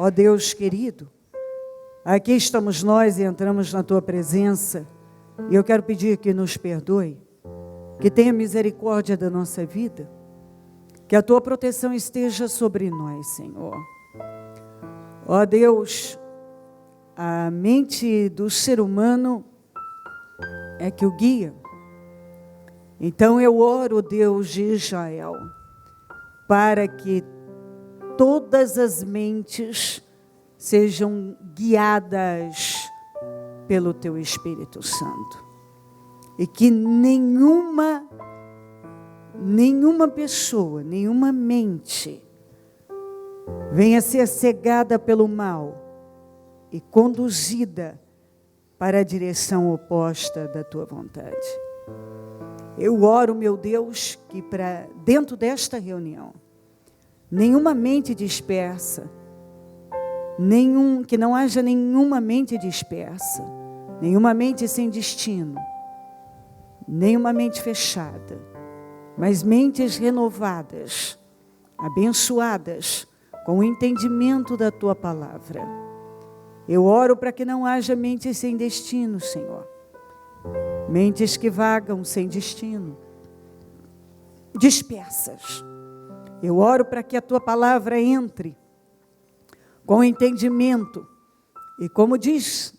Ó Deus querido, aqui estamos nós e entramos na Tua presença, e eu quero pedir que nos perdoe, que tenha misericórdia da nossa vida, que a Tua proteção esteja sobre nós, Senhor. Ó Deus, a mente do ser humano é que o guia. Então eu oro, Deus de Israel, para que todas as mentes sejam guiadas pelo Teu Espírito Santo. E que nenhuma pessoa, nenhuma mente venha ser cegada pelo mal e conduzida para a direção oposta da Tua vontade. Eu oro, meu Deus, que para dentro desta reunião, nenhuma mente dispersa, que não haja nenhuma mente dispersa, nenhuma mente sem destino, nenhuma mente fechada, mas mentes renovadas, abençoadas, com o entendimento da Tua palavra. Eu oro para que não haja mentes sem destino, Senhor. Mentes que vagam sem destino, dispersas. Eu oro para que a Tua palavra entre com entendimento. E como diz,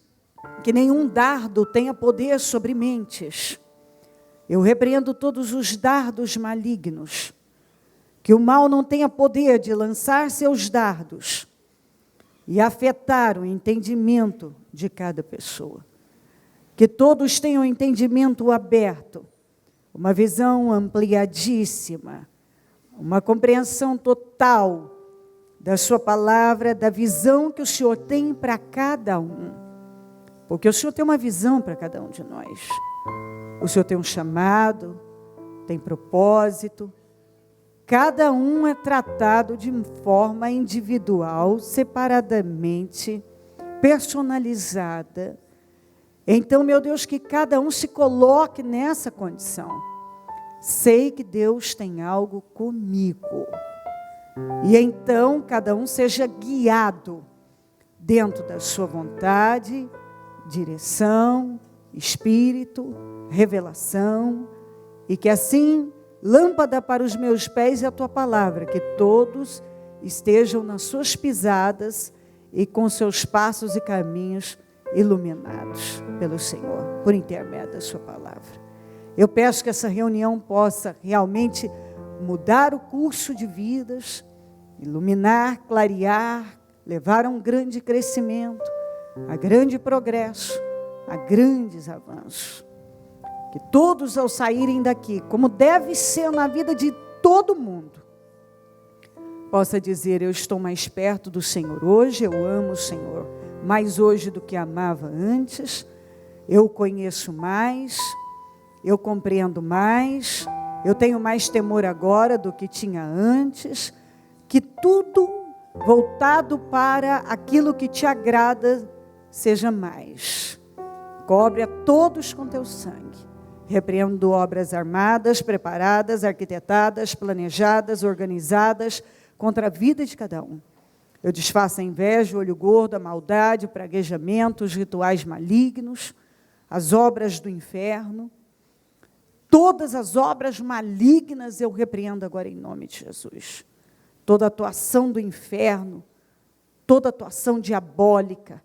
que nenhum dardo tenha poder sobre mentes. Eu repreendo todos os dardos malignos. Que o mal não tenha poder de lançar seus dardos e afetar o entendimento de cada pessoa. Que todos tenham entendimento aberto, uma visão ampliadíssima, uma compreensão total da Sua palavra, da visão que o Senhor tem para cada um. Porque o Senhor tem uma visão para cada um de nós. O Senhor tem um chamado, tem propósito. Cada um é tratado de forma individual, separadamente, personalizada. Então, meu Deus, que cada um se coloque nessa condição. Sei que Deus tem algo comigo. E então, cada um seja guiado dentro da sua vontade, direção, espírito, revelação. E que assim, lâmpada para os meus pés é a Tua palavra. Que todos estejam nas suas pisadas e com seus passos e caminhos iluminados pelo Senhor, por intermédio da Sua palavra. Eu peço que essa reunião possa realmente mudar o curso de vidas, iluminar, clarear, levar a um grande crescimento, a grande progresso, a grandes avanços. Que todos ao saírem daqui, como deve ser na vida de todo mundo, possa dizer: eu estou mais perto do Senhor hoje, eu amo o Senhor mais hoje do que amava antes, eu o conheço mais, eu compreendo mais, eu tenho mais temor agora do que tinha antes. Que tudo voltado para aquilo que Te agrada seja mais. Cobre a todos com Teu sangue. Repreendo obras armadas, preparadas, arquitetadas, planejadas, organizadas contra a vida de cada um. Eu desfaço a inveja, o olho gordo, a maldade, o praguejamento, os rituais malignos, as obras do inferno. Todas as obras malignas eu repreendo agora em nome de Jesus. Toda atuação do inferno, toda atuação diabólica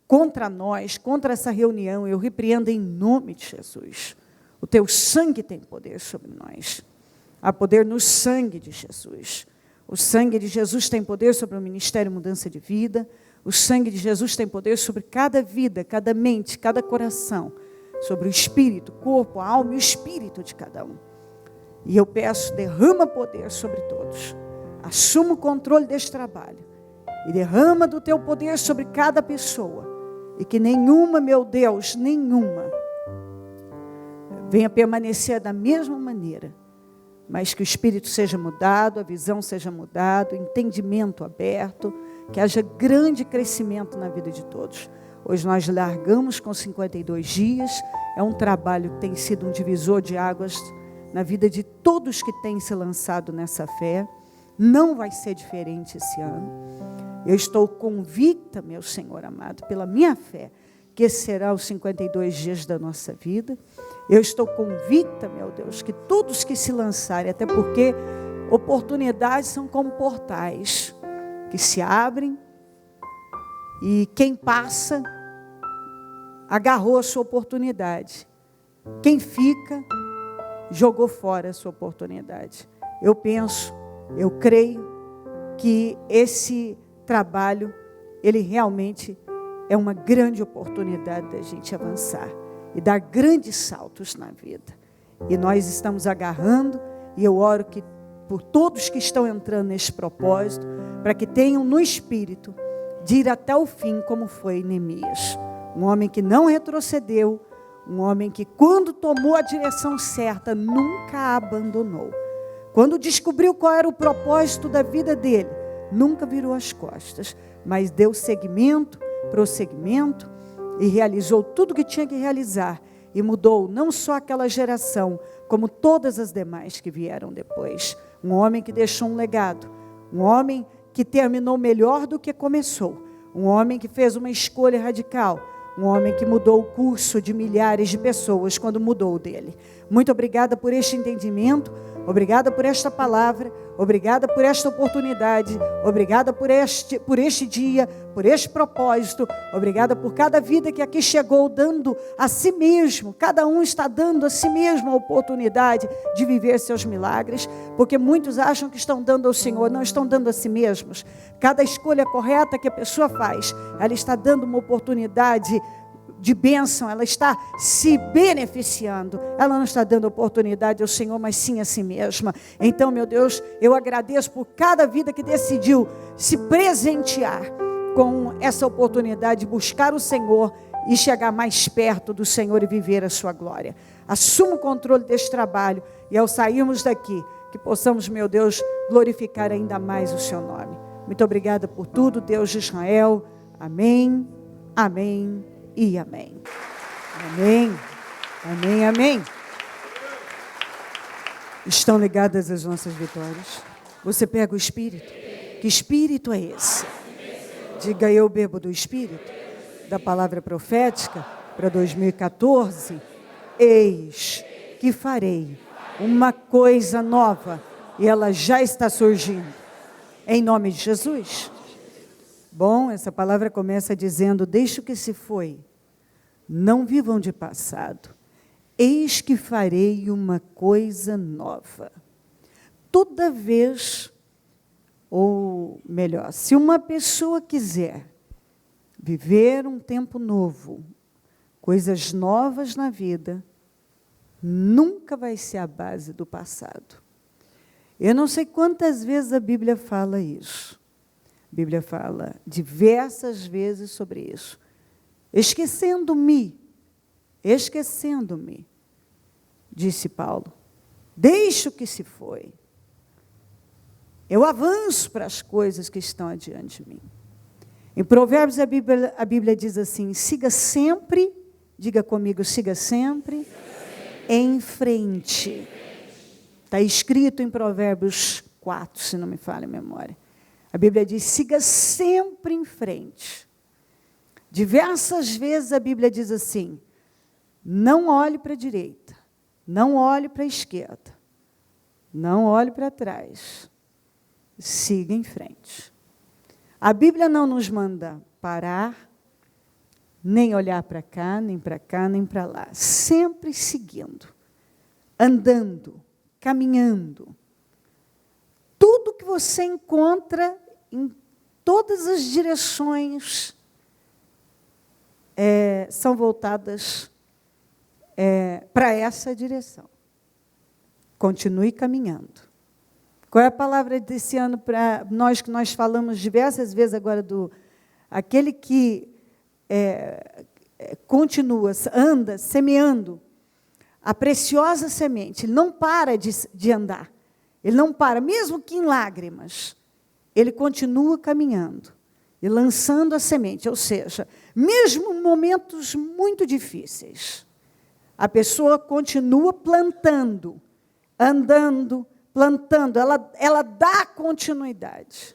contra nós, contra essa reunião, eu repreendo em nome de Jesus. O Teu sangue tem poder sobre nós. Há poder no sangue de Jesus. O sangue de Jesus tem poder sobre o Ministério Mudança de Vida. O sangue de Jesus tem poder sobre cada vida, cada mente, cada coração. Sobre o espírito, o corpo, a alma e o espírito de cada um. E eu peço, derrama poder sobre todos. Assuma o controle deste trabalho. E derrama do Teu poder sobre cada pessoa. E que nenhuma, meu Deus, nenhuma, venha permanecer da mesma maneira. Mas que o espírito seja mudado, a visão seja mudada, o entendimento aberto, que haja grande crescimento na vida de todos. Hoje nós largamos com 52 dias, é um trabalho que tem sido um divisor de águas na vida de todos que têm se lançado nessa fé. Não vai ser diferente esse ano. Eu estou convicta, meu Senhor amado, pela minha fé, que esse será os 52 dias da nossa vida. Eu estou convicta, meu Deus, que todos que se lançarem, até porque oportunidades são como portais que se abrem e quem passa agarrou a sua oportunidade. Quem fica jogou fora a sua oportunidade. Eu penso, eu creio que esse trabalho, ele realmente é uma grande oportunidade da gente avançar e dar grandes saltos na vida. E nós estamos agarrando, e eu oro que por todos que estão entrando nesse propósito, para que tenham no espírito de ir até o fim, como foi Neemias. Um homem que não retrocedeu, um homem que quando tomou a direção certa, nunca a abandonou. Quando descobriu qual era o propósito da vida dele, nunca virou as costas, mas deu seguimento, prosseguimento, e realizou tudo o que tinha que realizar, e mudou não só aquela geração, como todas as demais que vieram depois. Um homem que deixou um legado, um homem que terminou melhor do que começou, um homem que fez uma escolha radical, um homem que mudou o curso de milhares de pessoas quando mudou o dele. Muito obrigada por este entendimento, obrigada por esta palavra, obrigada por esta oportunidade, obrigada por este dia, por este propósito, obrigada por cada vida que aqui chegou dando a si mesmo, cada um está dando a si mesmo a oportunidade de viver seus milagres, porque muitos acham que estão dando ao Senhor, não estão dando a si mesmos. Cada escolha correta que a pessoa faz, ela está dando uma oportunidade de bênção, ela está se beneficiando, ela não está dando oportunidade ao Senhor, mas sim a si mesma. Então, meu Deus, eu agradeço por cada vida que decidiu se presentear com essa oportunidade de buscar o Senhor e chegar mais perto do Senhor e viver a sua glória. Assuma o controle deste trabalho e ao sairmos daqui, que possamos, meu Deus, glorificar ainda mais o seu nome. Muito obrigada por tudo, Deus de Israel. Amém, amém e amém. Amém, amém, amém. Estão ligadas as nossas vitórias? Você pega o Espírito? Que Espírito é esse? Diga: eu bebo do Espírito, da palavra profética para 2014. Eis que farei uma coisa nova, e ela já está surgindo. Em nome de Jesus. Bom, essa palavra começa dizendo: deixe o que se foi, não vivam de passado. Eis que farei uma coisa nova. Toda vez, ou melhor, se uma pessoa quiser viver um tempo novo, coisas novas na vida, nunca vai ser a base do passado. Eu não sei quantas vezes a Bíblia fala isso. A Bíblia fala diversas vezes sobre isso. Esquecendo-me, disse Paulo, deixo o que se foi. Eu avanço para as coisas que estão adiante de mim. Em Provérbios a Bíblia diz assim: siga sempre, diga comigo, siga sempre em frente. Está escrito em Provérbios 4, se não me falha a memória. A Bíblia diz: siga sempre em frente. Diversas vezes a Bíblia diz assim: não olhe para a direita, não olhe para a esquerda, não olhe para trás, siga em frente. A Bíblia não nos manda parar, nem olhar para cá, nem para cá, nem para lá. Sempre seguindo, andando, caminhando. Tudo que você encontra em todas as direções são voltadas para essa direção. Continue caminhando. Qual é a palavra desse ano para nós, que nós falamos diversas vezes agora, aquele que continua, anda, semeando a preciosa semente, ele não para de andar, ele não para, mesmo que em lágrimas, ele continua caminhando e lançando a semente, ou seja, mesmo em momentos muito difíceis, a pessoa continua plantando, andando, plantando, ela dá continuidade.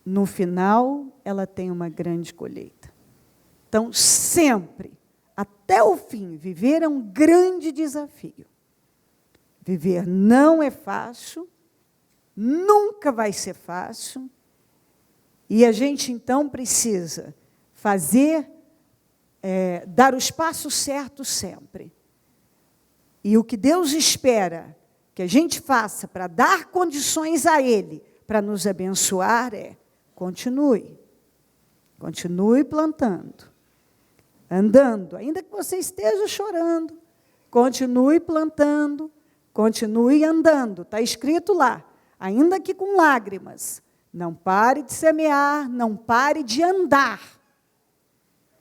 no final, ela tem uma grande colheita. Então, sempre, até o fim, viver é um grande desafio. Viver não é fácil, nunca vai ser fácil, e a gente, então, precisa dar os passos certos sempre. E o que Deus espera que a gente faça para dar condições a Ele, para nos abençoar, continue plantando, andando, ainda que você esteja chorando, continue plantando, continue andando, está escrito lá, ainda que com lágrimas, não pare de semear, não pare de andar,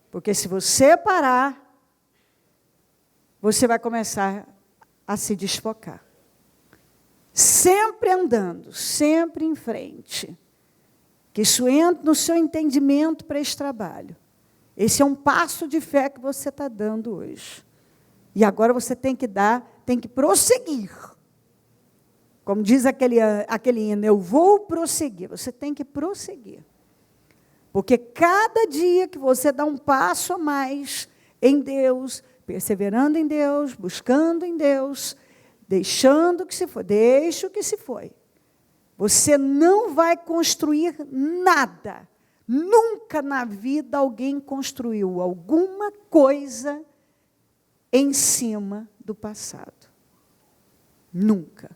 porque se você parar, você vai começar a se desfocar. Sempre andando, sempre em frente. Que isso entre no seu entendimento para esse trabalho. Esse é um passo de fé que você está dando hoje. E agora você tem que prosseguir. Como diz aquele hino, eu vou prosseguir. Você tem que prosseguir. Porque cada dia que você dá um passo a mais em Deus, perseverando em Deus, buscando em Deus, deixando que se foi, deixa o que se foi. Você não vai construir nada. Nunca na vida alguém construiu alguma coisa em cima do passado. Nunca.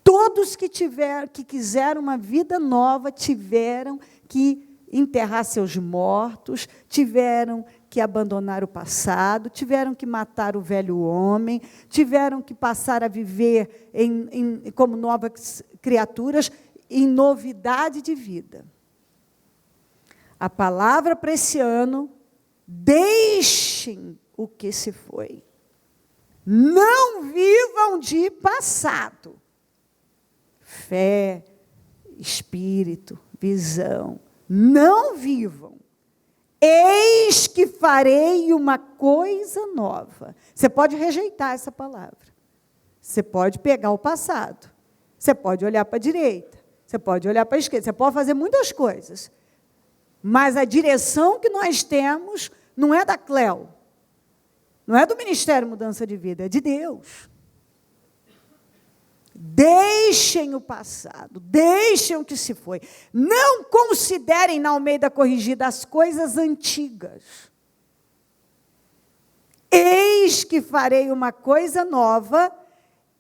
Todos que quiseram uma vida nova tiveram que enterrar seus mortos, tiveram que abandonar o passado, tiveram que matar o velho homem, tiveram que passar a viver como novas criaturas, em novidade de vida. A palavra para esse ano, deixem o que se foi. Não vivam de passado. Fé, espírito, visão. Não vivam. Eis que farei uma coisa nova. Você pode rejeitar essa palavra. Você pode pegar o passado. Você pode olhar para a direita. Você pode olhar para a esquerda. Você pode fazer muitas coisas. Mas a direção que nós temos não é da Cleo. Não é do Ministério Mudança de Vida. É de Deus. Deixem o passado, deixem o que se foi. Não considerem, na Almeida Corrigida, as coisas antigas. Eis que farei uma coisa nova,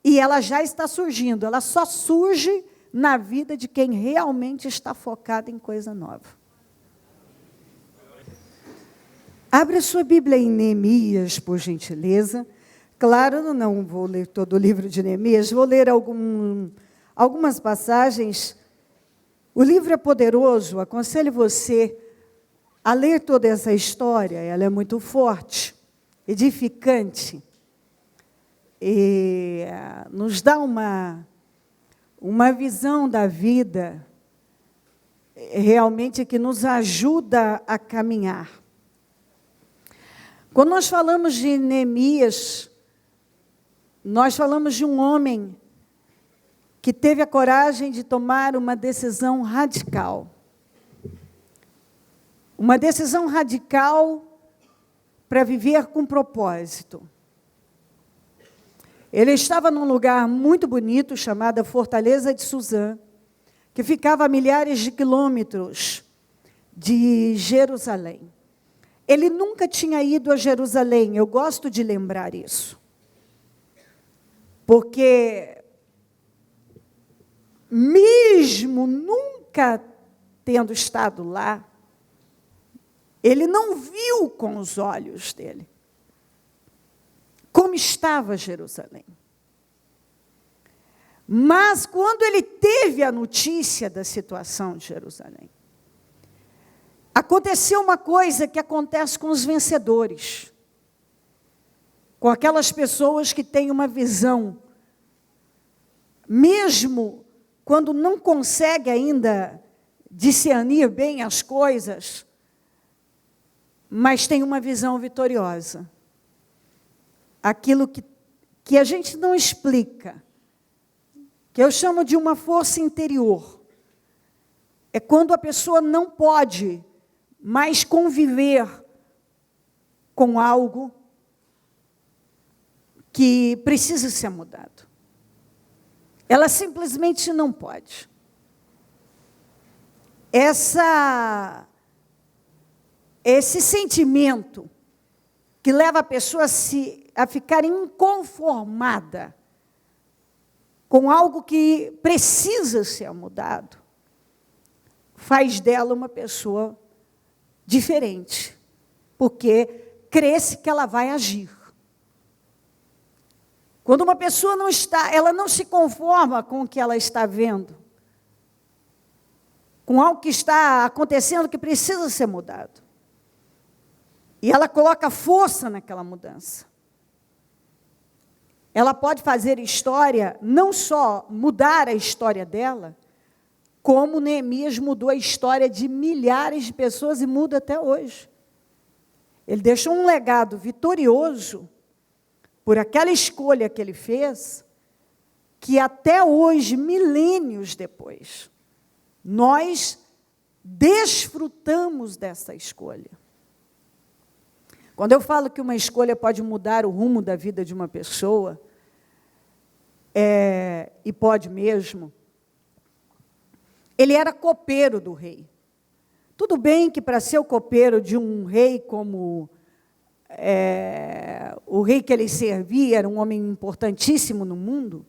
e ela já está surgindo. Ela só surge na vida de quem realmente está focado em coisa nova. Abra sua Bíblia em Neemias, por gentileza. Claro, não vou ler todo o livro de Neemias, vou ler algumas passagens. O livro é poderoso, aconselho você a ler toda essa história, ela é muito forte, edificante, e nos dá uma visão da vida, realmente que nos ajuda a caminhar. Quando nós falamos de Neemias, nós falamos de um homem que teve a coragem de tomar uma decisão radical. Uma decisão radical para viver com propósito. Ele estava num lugar muito bonito, chamado Fortaleza de Suzã, que ficava a milhares de quilômetros de Jerusalém. Ele nunca tinha ido a Jerusalém, eu gosto de lembrar isso. Porque, mesmo nunca tendo estado lá, ele não viu com os olhos dele como estava Jerusalém. Mas, quando ele teve a notícia da situação de Jerusalém, aconteceu uma coisa que acontece com os vencedores. Com aquelas pessoas que têm uma visão, mesmo quando não consegue ainda discernir bem as coisas, mas tem uma visão vitoriosa. Aquilo que a gente não explica, que eu chamo de uma força interior, é quando a pessoa não pode mais conviver com algo que precisa ser mudado. Ela simplesmente não pode. Esse sentimento que leva a pessoa a ficar inconformada com algo que precisa ser mudado, faz dela uma pessoa diferente, porque crê-se que ela vai agir. Quando uma pessoa ela não se conforma com o que ela está vendo, com algo que está acontecendo que precisa ser mudado. E ela coloca força naquela mudança. Ela pode fazer história, não só mudar a história dela, como Neemias mudou a história de milhares de pessoas e muda até hoje. Ele deixou um legado vitorioso por aquela escolha que ele fez, que até hoje, milênios depois, nós desfrutamos dessa escolha. Quando eu falo que uma escolha pode mudar o rumo da vida de uma pessoa, e pode mesmo, ele era copeiro do rei. Tudo bem que para ser o copeiro de um rei como o rei que ele servia, era um homem importantíssimo no mundo,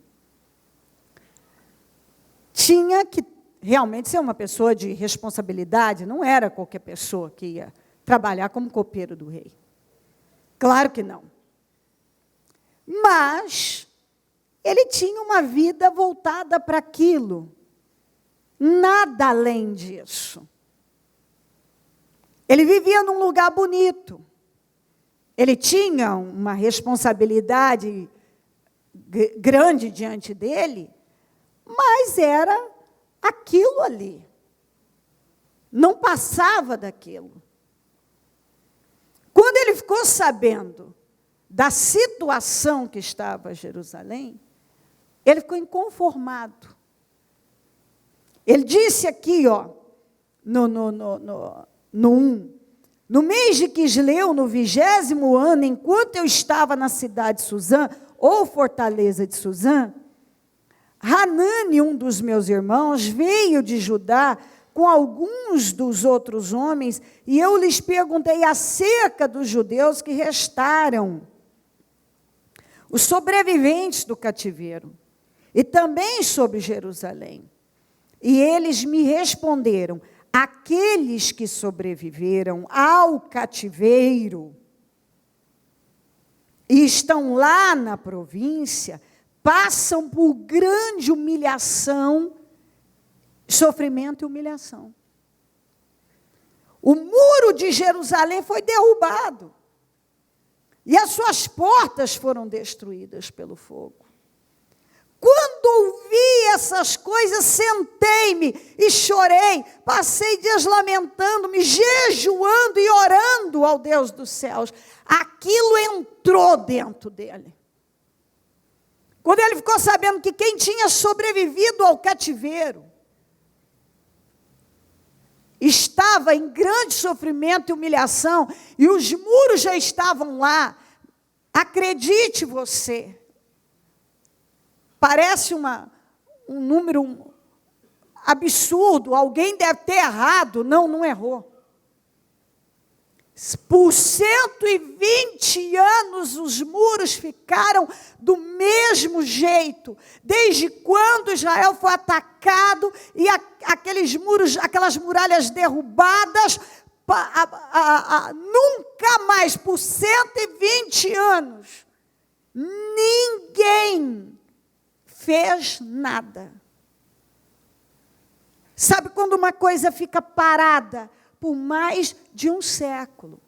tinha que realmente ser uma pessoa de responsabilidade, não era qualquer pessoa que ia trabalhar como copeiro do rei. Claro que não. Mas ele tinha uma vida voltada para aquilo, nada além disso. Ele vivia num lugar bonito. Ele tinha uma responsabilidade grande diante dele, mas era aquilo ali. Não passava daquilo. Quando ele ficou sabendo da situação que estava Jerusalém, ele ficou inconformado. Ele disse aqui, no 1, no mês de Quisleu, no 20º ano, enquanto eu estava na cidade de Suzã, ou fortaleza de Suzã, Hanani, um dos meus irmãos, veio de Judá com alguns dos outros homens, e eu lhes perguntei acerca dos judeus que restaram, os sobreviventes do cativeiro, e também sobre Jerusalém. E eles me responderam: aqueles que sobreviveram ao cativeiro e estão lá na província, passam por grande humilhação, sofrimento e humilhação. O muro de Jerusalém foi derrubado e as suas portas foram destruídas pelo fogo. Quando ouvi essas coisas, sentei-me e chorei, passei dias lamentando-me, jejuando e orando ao Deus dos céus. Aquilo entrou dentro dele. Quando ele ficou sabendo que quem tinha sobrevivido ao cativeiro estava em grande sofrimento e humilhação, e os muros já estavam lá, acredite você, parece um número absurdo, alguém deve ter errado. Não errou. Por 120 anos os muros ficaram do mesmo jeito, desde quando Israel foi atacado e aqueles muros, aquelas muralhas derrubadas, nunca mais, por 120 anos, ninguém fez nada. Sabe quando uma coisa fica parada por mais de um século?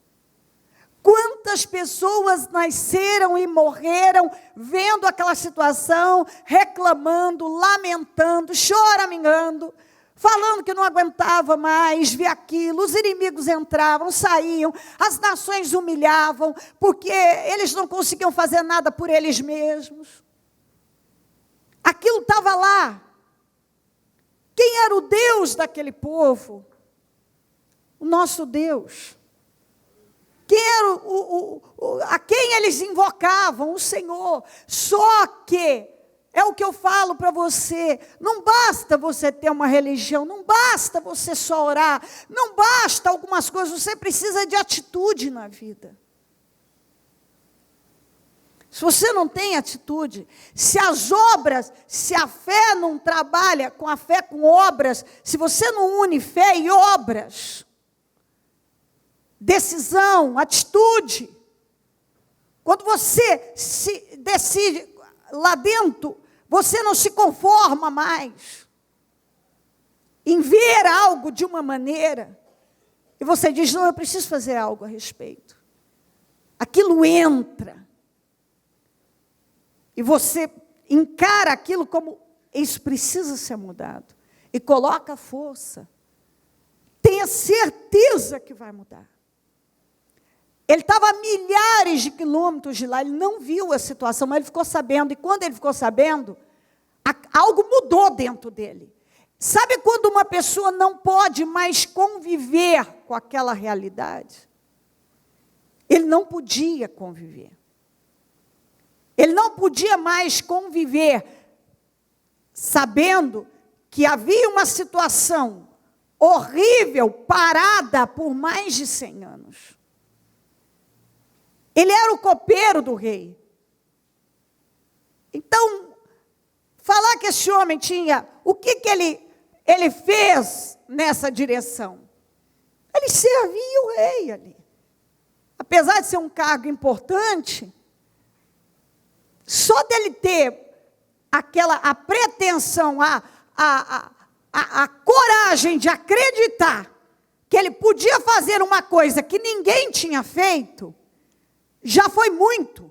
Quantas pessoas nasceram e morreram vendo aquela situação, reclamando, lamentando, choramingando, falando que não aguentava mais ver aquilo. Os inimigos entravam, saíam, as nações humilhavam, porque eles não conseguiam fazer nada por eles mesmos. Aquilo estava lá. Quem era o Deus Deus daquele povo, o nosso Deus. Quem era a quem eles invocavam? O Senhor. Só que, é o que eu falo para você, não basta você ter uma religião, não basta você só orar, não basta algumas coisas, você precisa de atitude na vida. Se você não tem atitude, se as obras, se a fé não trabalha com a fé com obras, se você não une fé e obras, decisão, atitude, quando você se decide lá dentro, você não se conforma mais em ver algo de uma maneira, e você diz, não, eu preciso fazer algo a respeito. Aquilo entra, e você encara aquilo como, isso precisa ser mudado, e coloca a força, tenha certeza que vai mudar. Ele estava a milhares de quilômetros de lá, ele não viu a situação, mas ele ficou sabendo, e quando ele ficou sabendo, algo mudou dentro dele. Sabe quando uma pessoa não pode mais conviver com aquela realidade? Ele não podia conviver. Ele não podia mais conviver sabendo que havia uma situação horrível, parada por mais de 100 anos. Ele era o copeiro do rei. Então, falar que esse homem tinha... O que ele fez nessa direção? Ele servia o rei ali. Apesar de ser um cargo importante, só dele ter a pretensão, a coragem de acreditar que ele podia fazer uma coisa que ninguém tinha feito, já foi muito.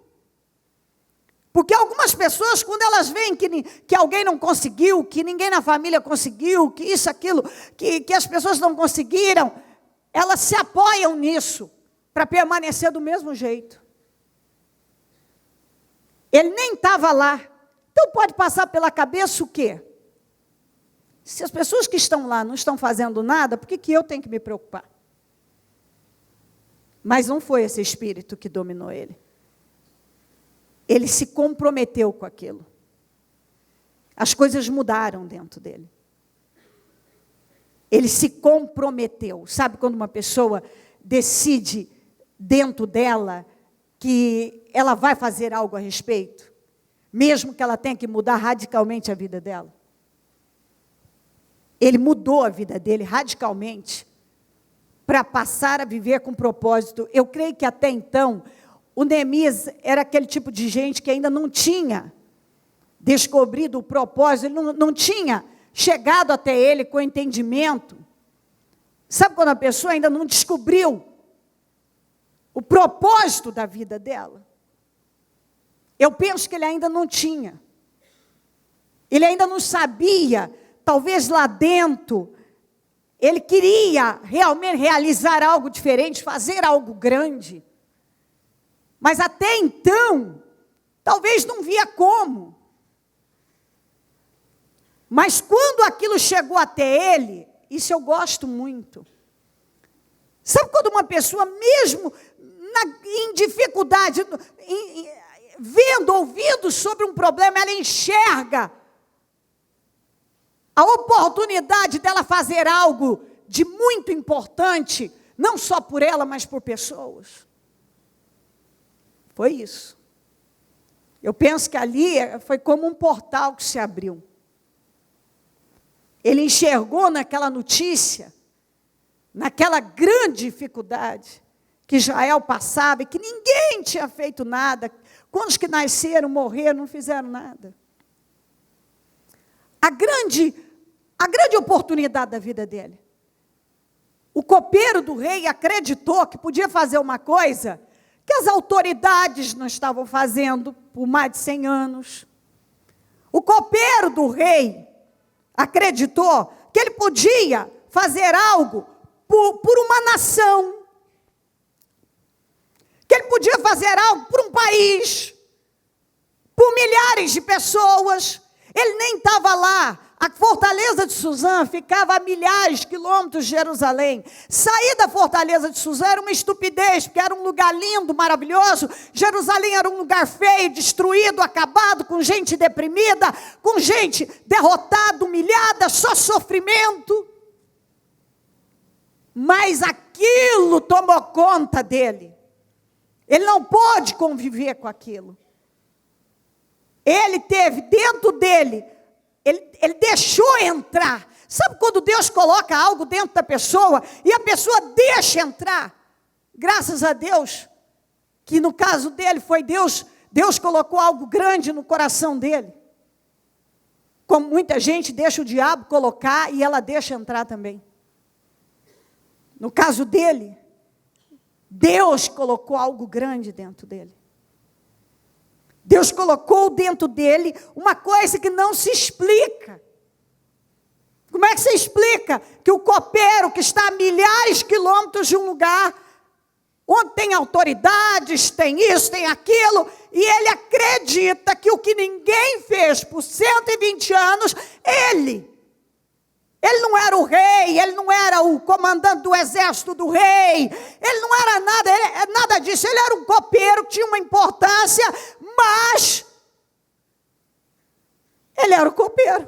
Porque algumas pessoas, quando elas veem que alguém não conseguiu, que ninguém na família conseguiu, que isso, aquilo, que as pessoas não conseguiram, elas se apoiam nisso, para permanecer do mesmo jeito. Ele nem estava lá. Então pode passar pela cabeça o quê? Se as pessoas que estão lá não estão fazendo nada, por que eu tenho que me preocupar? Mas não foi esse espírito que dominou ele. Ele se comprometeu com aquilo. As coisas mudaram dentro dele. Ele se comprometeu. Sabe quando uma pessoa decide dentro dela que ela vai fazer algo a respeito? Mesmo que ela tenha que mudar radicalmente a vida dela. Ele mudou a vida dele radicalmente para passar a viver com propósito. Eu creio que até então, o Neemias era aquele tipo de gente que ainda não tinha descobrido o propósito, ele não tinha chegado até ele com entendimento. Sabe quando a pessoa ainda não descobriu o propósito da vida dela? Eu penso que ele ainda não tinha. Ele ainda não sabia, talvez lá dentro, ele queria realmente realizar algo diferente, fazer algo grande. Mas até então, talvez não via como. Mas quando aquilo chegou até ele, isso eu gosto muito. Sabe quando uma pessoa, mesmo em dificuldade, vendo, ouvindo sobre um problema, ela enxerga a oportunidade dela fazer algo de muito importante, não só por ela, mas por pessoas. Foi isso. Eu penso que ali foi como um portal que se abriu. Ele enxergou naquela notícia, naquela grande dificuldade que Israel passava e que ninguém tinha feito nada. Quantos que nasceram, morreram, não fizeram nada. A grande oportunidade da vida dele. O copeiro do rei acreditou que podia fazer uma coisa que as autoridades não estavam fazendo por mais de 100 anos. O copeiro do rei acreditou que ele podia fazer algo por uma nação. Que ele podia fazer algo por um país, por milhares de pessoas. Ele nem estava lá A fortaleza de Suzã ficava a milhares de quilômetros de Jerusalém. Sair da fortaleza de Suzã era uma estupidez, porque era um lugar lindo, maravilhoso. Jerusalém era um lugar feio, destruído, acabado, com gente deprimida, com gente derrotada, humilhada, só sofrimento. Mas aquilo tomou conta dele. Ele não pôde conviver com aquilo. Ele teve dentro dele, ele deixou entrar. Sabe quando Deus coloca algo dentro da pessoa e a pessoa deixa entrar? Graças a Deus, que no caso dele foi Deus colocou algo grande no coração dele. Como muita gente deixa o diabo colocar e ela deixa entrar também. No caso dele, Deus colocou algo grande dentro dele. Deus colocou dentro dele uma coisa que não se explica. Como é que se explica que o copeiro que está a milhares de quilômetros de um lugar, onde tem autoridades, tem isso, tem aquilo, e ele acredita que o que ninguém fez por 120 anos, ele não era o rei, ele não era o comandante do exército do rei, ele não era nada disso, ele era um copeiro que tinha uma importância, mas ele era o copeiro.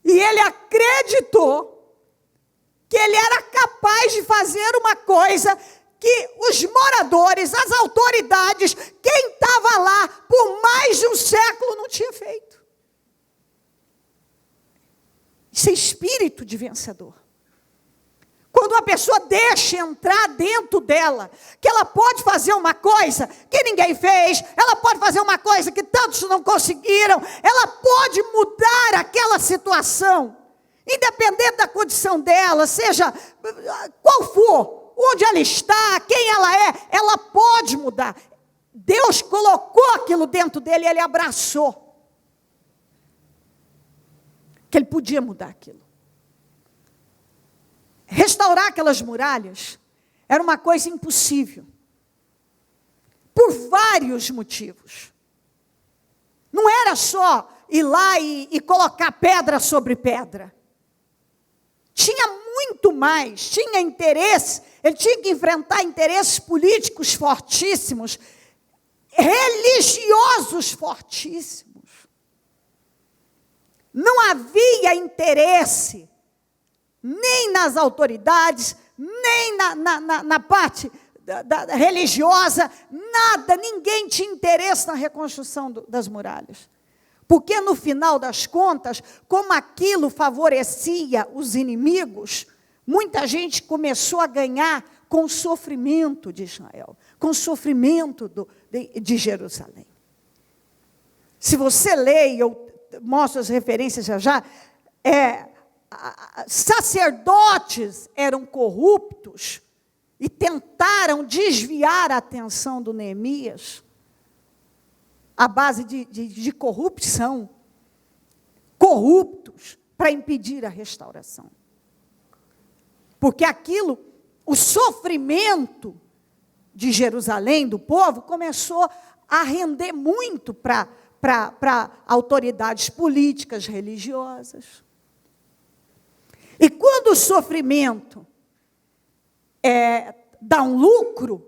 E ele acreditou que ele era capaz de fazer uma coisa que os moradores, as autoridades, quem estava lá por mais de um século não tinha feito. Isso é espírito de vencedor. Quando uma pessoa deixa entrar dentro dela, que ela pode fazer uma coisa que ninguém fez, ela pode fazer uma coisa que tantos não conseguiram, ela pode mudar aquela situação, independente da condição dela, seja qual for, onde ela está, quem ela é, ela pode mudar. Deus colocou aquilo dentro dele e ele abraçou. Que ele podia mudar aquilo. Restaurar aquelas muralhas era uma coisa impossível. Por vários motivos. Não era só ir lá e colocar pedra sobre pedra. Tinha muito mais, tinha interesse, ele tinha que enfrentar interesses políticos fortíssimos, religiosos fortíssimos. Não havia interesse, nem nas autoridades, nem na parte religiosa, nada, ninguém tinha interesse na reconstrução das muralhas. Porque no final das contas, como aquilo favorecia os inimigos, muita gente começou a ganhar com o sofrimento de Israel, com o sofrimento de Jerusalém. Se você lê, e eu mostro as referências já, sacerdotes eram corruptos e tentaram desviar a atenção do Neemias à base de corrupção, corruptos, para impedir a restauração. Porque aquilo, o sofrimento de Jerusalém, do povo, começou a render muito para autoridades políticas, religiosas. E quando o sofrimento dá um lucro,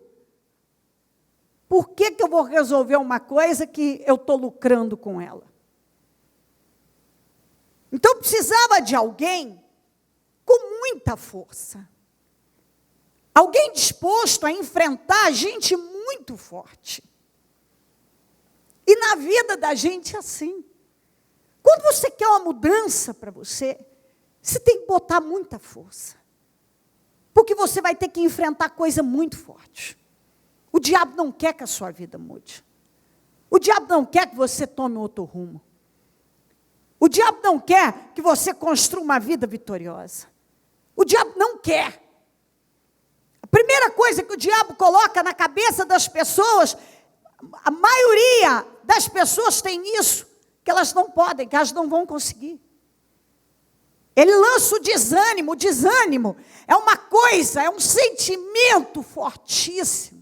por que eu vou resolver uma coisa que eu estou lucrando com ela? Então precisava de alguém com muita força. Alguém disposto a enfrentar gente muito forte. E na vida da gente é assim. Quando você quer uma mudança para você, você tem que botar muita força. Porque você vai ter que enfrentar coisa muito forte. O diabo não quer que a sua vida mude. O diabo não quer que você tome outro rumo. O diabo não quer que você construa uma vida vitoriosa. O diabo não quer. A primeira coisa que o diabo coloca na cabeça das pessoas, a maioria das pessoas tem isso, que elas não podem, que elas não vão conseguir. Ele lança o desânimo. O desânimo é uma coisa, é um sentimento fortíssimo.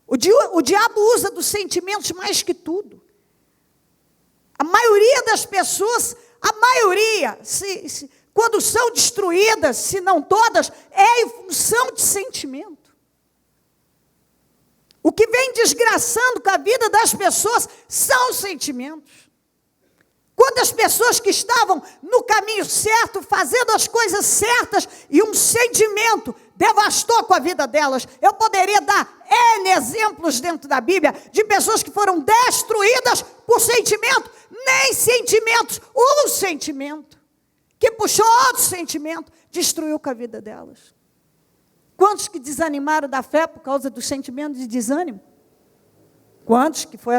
O diabo usa dos sentimentos mais que tudo. A maioria das pessoas, quando são destruídas, se não todas, é em função de sentimento. O que vem desgraçando com a vida das pessoas são os sentimentos. Quantas pessoas que estavam no caminho certo, fazendo as coisas certas, e um sentimento devastou com a vida delas. Eu poderia dar N exemplos dentro da Bíblia, de pessoas que foram destruídas por sentimento, nem sentimentos, um sentimento, que puxou outro sentimento, destruiu com a vida delas. Quantos que desanimaram da fé por causa do sentimento de desânimo? Quantos que foi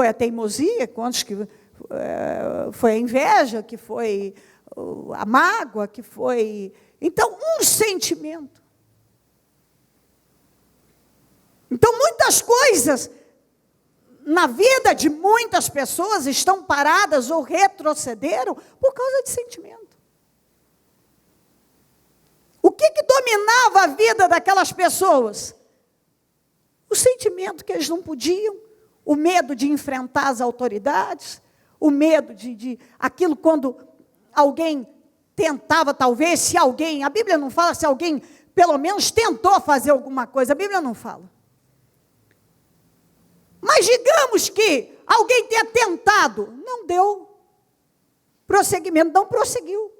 a teimosia? Quantos que foi a inveja? Que foi a mágoa? Que foi... Então, um sentimento. Então, muitas coisas na vida de muitas pessoas estão paradas ou retrocederam por causa de sentimento. O que dominava a vida daquelas pessoas? O sentimento que eles não podiam, o medo de enfrentar as autoridades, o medo de aquilo quando alguém tentava, talvez, se alguém, a Bíblia não fala se alguém pelo menos tentou fazer alguma coisa, a Bíblia não fala. Mas digamos que alguém tenha tentado, não deu prosseguimento, não prosseguiu.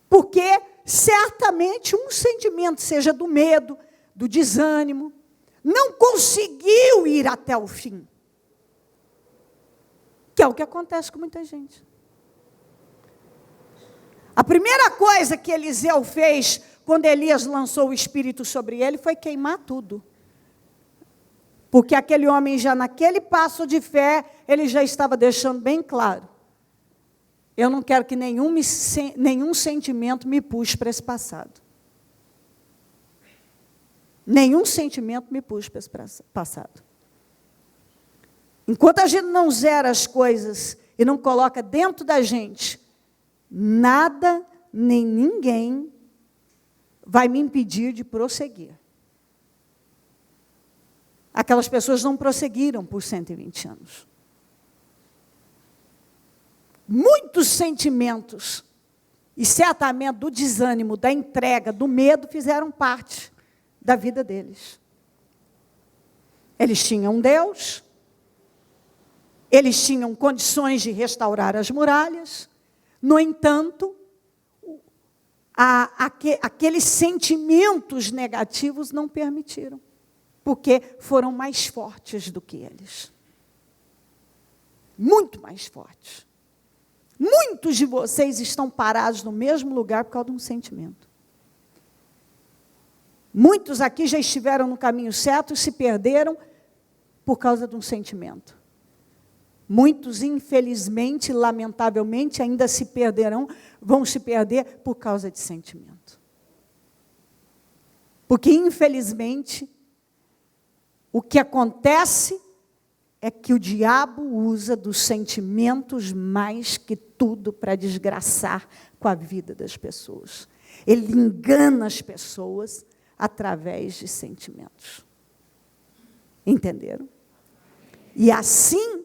Porque certamente um sentimento, seja do medo, do desânimo, não conseguiu ir até o fim. Que é o que acontece com muita gente. A primeira coisa que Eliseu fez, quando Elias lançou o Espírito sobre ele, foi queimar tudo. Porque aquele homem já naquele passo de fé, ele já estava deixando bem claro. Eu não quero que nenhum sentimento me puxe para esse passado. Nenhum sentimento me puxe para esse passado. Enquanto a gente não zera as coisas e não coloca dentro da gente, nada nem ninguém vai me impedir de prosseguir. Aquelas pessoas não prosseguiram por 120 anos. Muitos sentimentos, e certamente do desânimo, da entrega, do medo, fizeram parte da vida deles. Eles tinham Deus, eles tinham condições de restaurar as muralhas, no entanto, aqueles sentimentos negativos não permitiram, porque foram mais fortes do que eles. Muito mais fortes. Muitos de vocês estão parados no mesmo lugar por causa de um sentimento. Muitos aqui já estiveram no caminho certo e se perderam por causa de um sentimento. Muitos, infelizmente, lamentavelmente, ainda se perderão, vão se perder por causa de sentimento. Porque, infelizmente, o que acontece é que o diabo usa dos sentimentos mais que tudo para desgraçar com a vida das pessoas. Ele engana as pessoas através de sentimentos. Entenderam? E assim,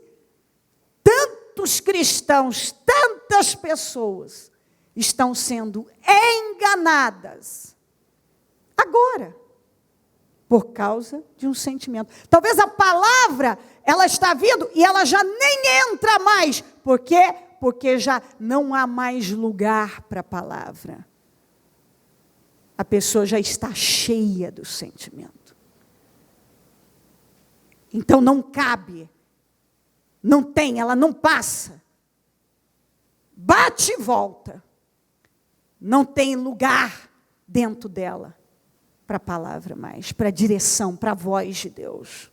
tantos cristãos, tantas pessoas estão sendo enganadas agora, por causa de um sentimento. Talvez a palavra, ela está vindo e ela já nem entra mais. Por quê? Porque já não há mais lugar para a palavra. A pessoa já está cheia do sentimento. Então não cabe, não tem, ela não passa. Bate e volta. Não tem lugar dentro dela para a palavra mais, para a direção, para a voz de Deus.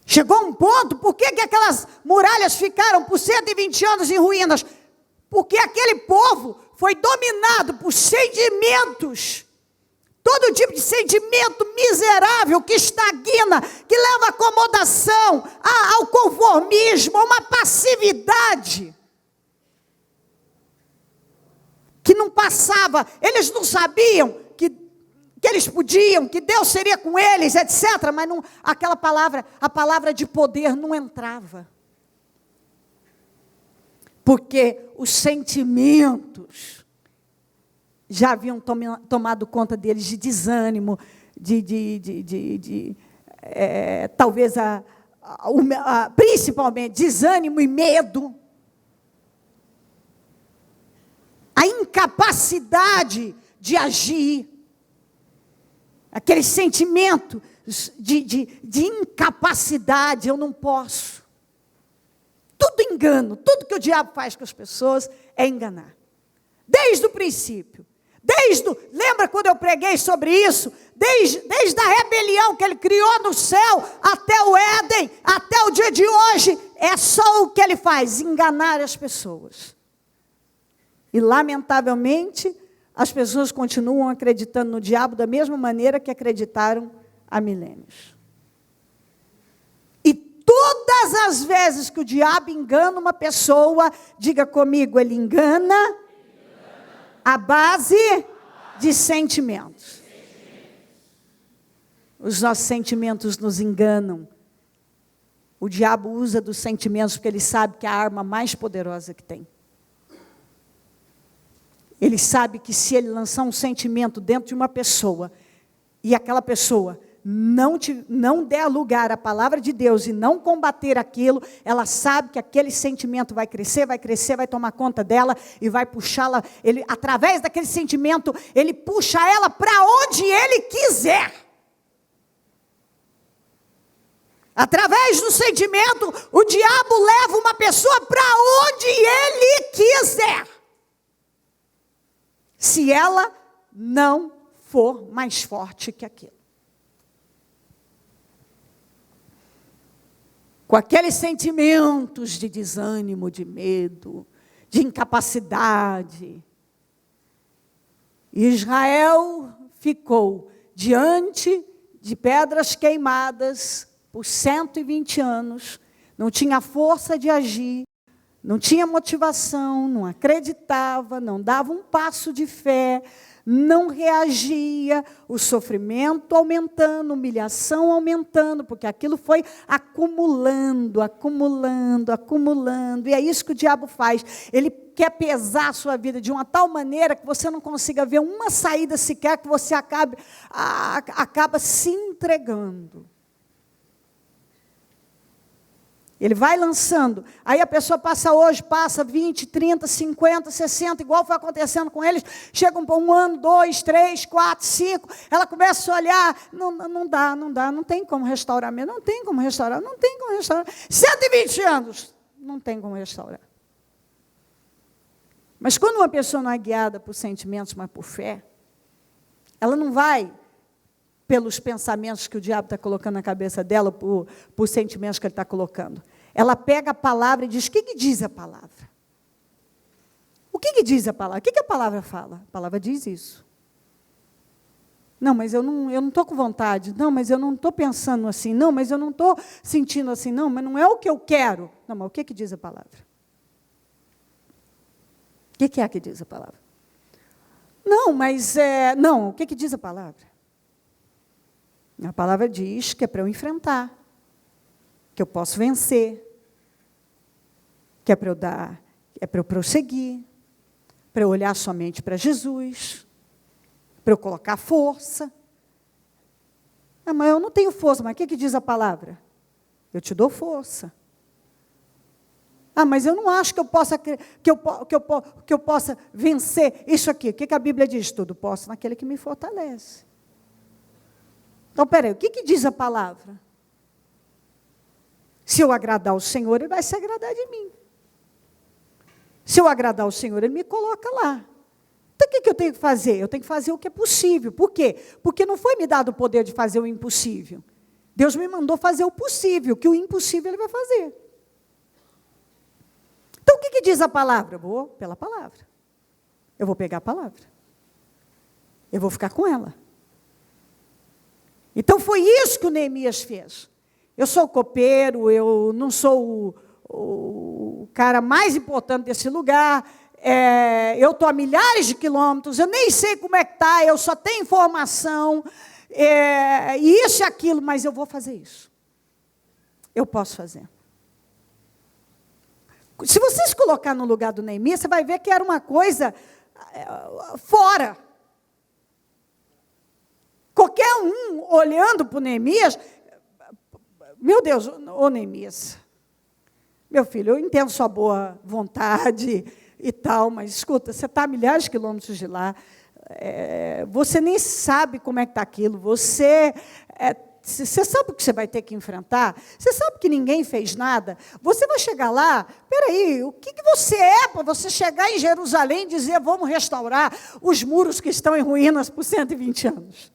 Chegou um ponto, por que aquelas muralhas ficaram por 120 anos em ruínas? Porque aquele povo foi dominado por sentimentos, todo tipo de sentimento miserável que estagna, que leva à acomodação, ao conformismo, a uma passividade que não passava. Eles não sabiam que que eles podiam, que Deus seria com eles, etc. Mas não, aquela palavra, a palavra de poder não entrava. Porque os sentimentos já haviam tomado conta deles de desânimo, talvez principalmente desânimo e medo. A incapacidade de agir, aquele sentimento de incapacidade, eu não posso. Tudo engano, tudo que o diabo faz com as pessoas é enganar. Desde o princípio, lembra quando eu preguei sobre isso? Desde a rebelião que ele criou no céu, até o Éden, até o dia de hoje, é só o que ele faz, enganar as pessoas. E, lamentavelmente, as pessoas continuam acreditando no diabo da mesma maneira que acreditaram há milênios. E todas as vezes que o diabo engana uma pessoa, diga comigo, ele engana à base de sentimentos. Os nossos sentimentos nos enganam. O diabo usa dos sentimentos porque ele sabe que é a arma mais poderosa que tem. Ele sabe que se ele lançar um sentimento dentro de uma pessoa, e aquela pessoa não der lugar à palavra de Deus e não combater aquilo, ela sabe que aquele sentimento vai crescer, vai tomar conta dela e vai puxá-la, através daquele sentimento, ele puxa ela para onde ele quiser. Através do sentimento, o diabo leva uma pessoa para onde ele quiser. Se ela não for mais forte que aquilo. Com aqueles sentimentos de desânimo, de medo, de incapacidade. Israel ficou diante de pedras queimadas por 120 anos, não tinha força de agir, não tinha motivação, não acreditava, não dava um passo de fé, não reagia, o sofrimento aumentando, humilhação aumentando, porque aquilo foi acumulando, e é isso que o diabo faz. Ele quer pesar a sua vida de uma tal maneira que você não consiga ver uma saída sequer, que você acaba se entregando. Ele vai lançando, aí a pessoa passa 20, 30, 50, 60, igual foi acontecendo com eles, chegam para 1 ano, 2, 3, 4, 5, ela começa a olhar, não dá, não tem como restaurar mesmo, não tem como restaurar, 120 anos, não tem como restaurar. Mas quando uma pessoa não é guiada por sentimentos, mas por fé, ela não vai pelos pensamentos que o diabo está colocando na cabeça dela, por sentimentos que ele está colocando. Ela pega a palavra e diz, o que diz a palavra? O que diz a palavra? O que a palavra fala? A palavra diz isso. Não, mas eu não estou com vontade. Não, mas eu não estou pensando assim. Não, mas eu não estou sentindo assim. Não, mas não é o que eu quero. Não, mas o que diz a palavra? O que é que diz a palavra? Não, mas não, o que diz a palavra? A palavra diz que é para eu enfrentar, que eu posso vencer, que é para eu prosseguir, para eu olhar somente para Jesus, para eu colocar força. Ah, mas eu não tenho força, mas o que diz a palavra? Eu te dou força. Ah, mas eu não acho que eu possa vencer isso aqui. O que a Bíblia diz? Tudo posso naquele que me fortalece. Então, peraí, o que diz a palavra? Se eu agradar o Senhor, Ele vai se agradar de mim. Se eu agradar o Senhor, Ele me coloca lá. Então, o que eu tenho que fazer? Eu tenho que fazer o que é possível. Por quê? Porque não foi me dado o poder de fazer o impossível. Deus me mandou fazer o possível, que o impossível Ele vai fazer. Então, o que diz a palavra? Eu vou pela palavra. Eu vou pegar a palavra. Eu vou ficar com ela. Então, foi isso que o Neemias fez. Eu sou o copeiro, eu não sou o cara mais importante desse lugar, eu estou a milhares de quilômetros, eu nem sei como é que está, eu só tenho informação, isso e aquilo, mas eu vou fazer isso. Eu posso fazer. Se você se colocar no lugar do Neemias, você vai ver que era uma coisa fora. Qualquer um olhando para o Neemias, meu Deus, ô Neemias, meu filho, eu entendo sua boa vontade e tal, mas escuta, você está a milhares de quilômetros de lá, você nem sabe como é que está aquilo, você sabe o que você vai ter que enfrentar? Você sabe que ninguém fez nada? Você vai chegar lá, peraí, o que você é para você chegar em Jerusalém e dizer, vamos restaurar os muros que estão em ruínas por 120 anos?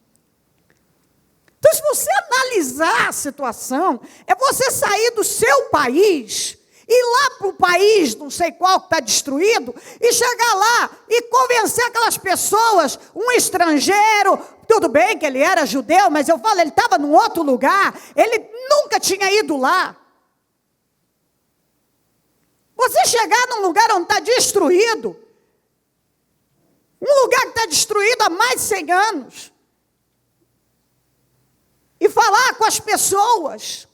Então, se você analisar a situação, é você sair do seu país, ir lá para o país, não sei qual, que está destruído, e chegar lá e convencer aquelas pessoas, um estrangeiro, tudo bem que ele era judeu, mas eu falo, ele estava num outro lugar, ele nunca tinha ido lá. Você chegar num lugar onde está destruído, um lugar que está destruído há mais de 100 anos, e falar com as pessoas,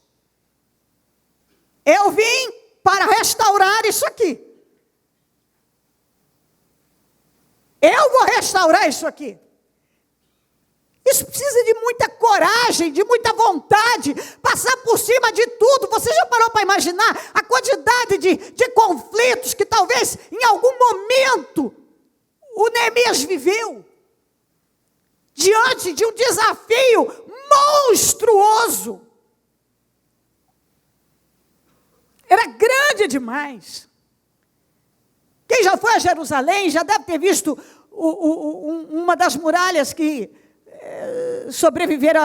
eu vim para restaurar isso aqui. Eu vou restaurar isso aqui. Isso precisa de muita coragem, de muita vontade, passar por cima de tudo. Você já parou para imaginar a quantidade de conflitos que talvez em algum momento o Neemias viveu? Diante de um desafio monstruoso. Era grande demais. Quem já foi a Jerusalém já deve ter visto uma das muralhas que sobreviveram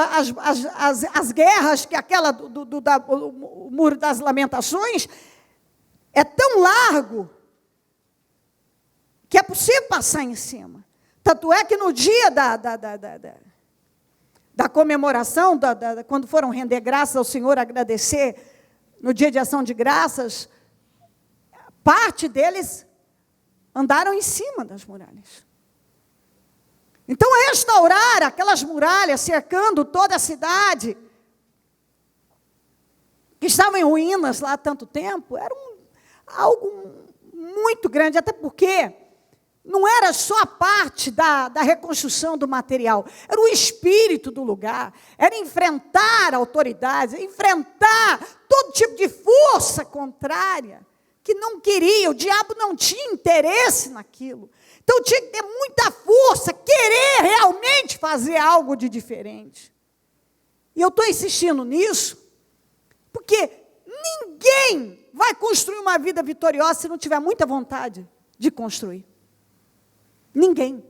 às guerras, que aquela o Muro das Lamentações, é tão largo que é possível passar em cima. Tanto é que no dia da comemoração, quando foram render graças ao Senhor, agradecer, no dia de ação de graças, parte deles andaram em cima das muralhas. Então, restaurar aquelas muralhas, cercando toda a cidade, que estavam em ruínas lá há tanto tempo, era algo muito grande, até porque não era só a parte da reconstrução do material, era o espírito do lugar, era enfrentar autoridades, enfrentar todo tipo de força contrária, que não queria, o diabo não tinha interesse naquilo. Então tinha que ter muita força, querer realmente fazer algo de diferente. E eu estou insistindo nisso, porque ninguém vai construir uma vida vitoriosa se não tiver muita vontade de construir. Ninguém.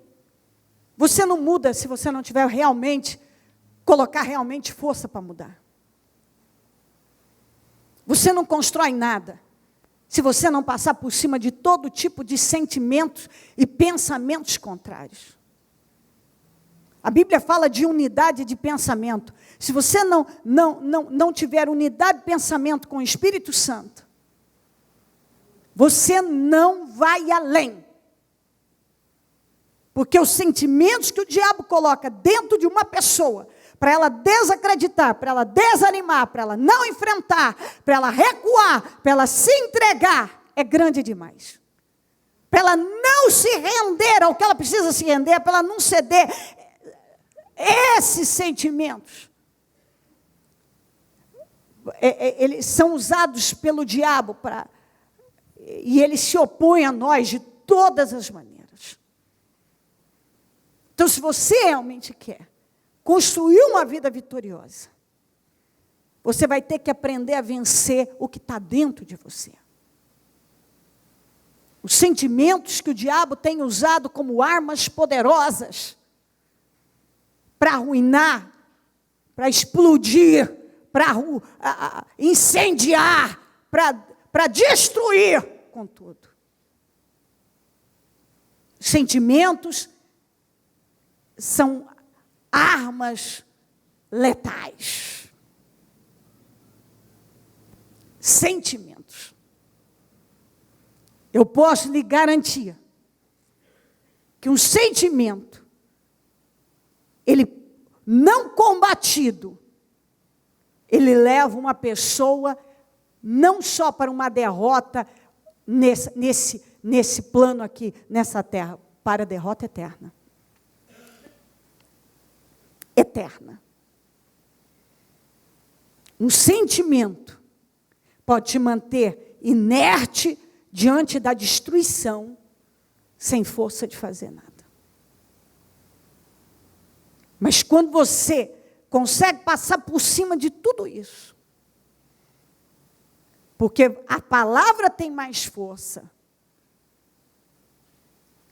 Você não muda se você não tiver realmente, colocar realmente força para mudar. Você não constrói nada se você não passar por cima de todo tipo de sentimentos e pensamentos contrários. A Bíblia fala de unidade de pensamento. Se você não tiver unidade de pensamento com o Espírito Santo, você não vai além. Porque os sentimentos que o diabo coloca dentro de uma pessoa, para ela desacreditar, para ela desanimar, para ela não enfrentar, para ela recuar, para ela se entregar, é grande demais. Para ela não se render ao que ela precisa se render, para ela não ceder. Esses sentimentos, eles são usados pelo diabo, e ele se opõe a nós de todas as maneiras. Então, se você realmente quer construir uma vida vitoriosa, você vai ter que aprender a vencer o que está dentro de você. Os sentimentos que o diabo tem usado como armas poderosas para arruinar, para explodir, para incendiar, para destruir com tudo. Sentimentos são armas letais. Sentimentos. Eu posso lhe garantir que um sentimento, ele não combatido, ele leva uma pessoa não só para uma derrota nesse plano aqui, nessa terra, para a derrota eterna. Eterna. Um sentimento pode te manter inerte diante da destruição, sem força de fazer nada. Mas quando você consegue passar por cima de tudo isso, porque a palavra tem mais força,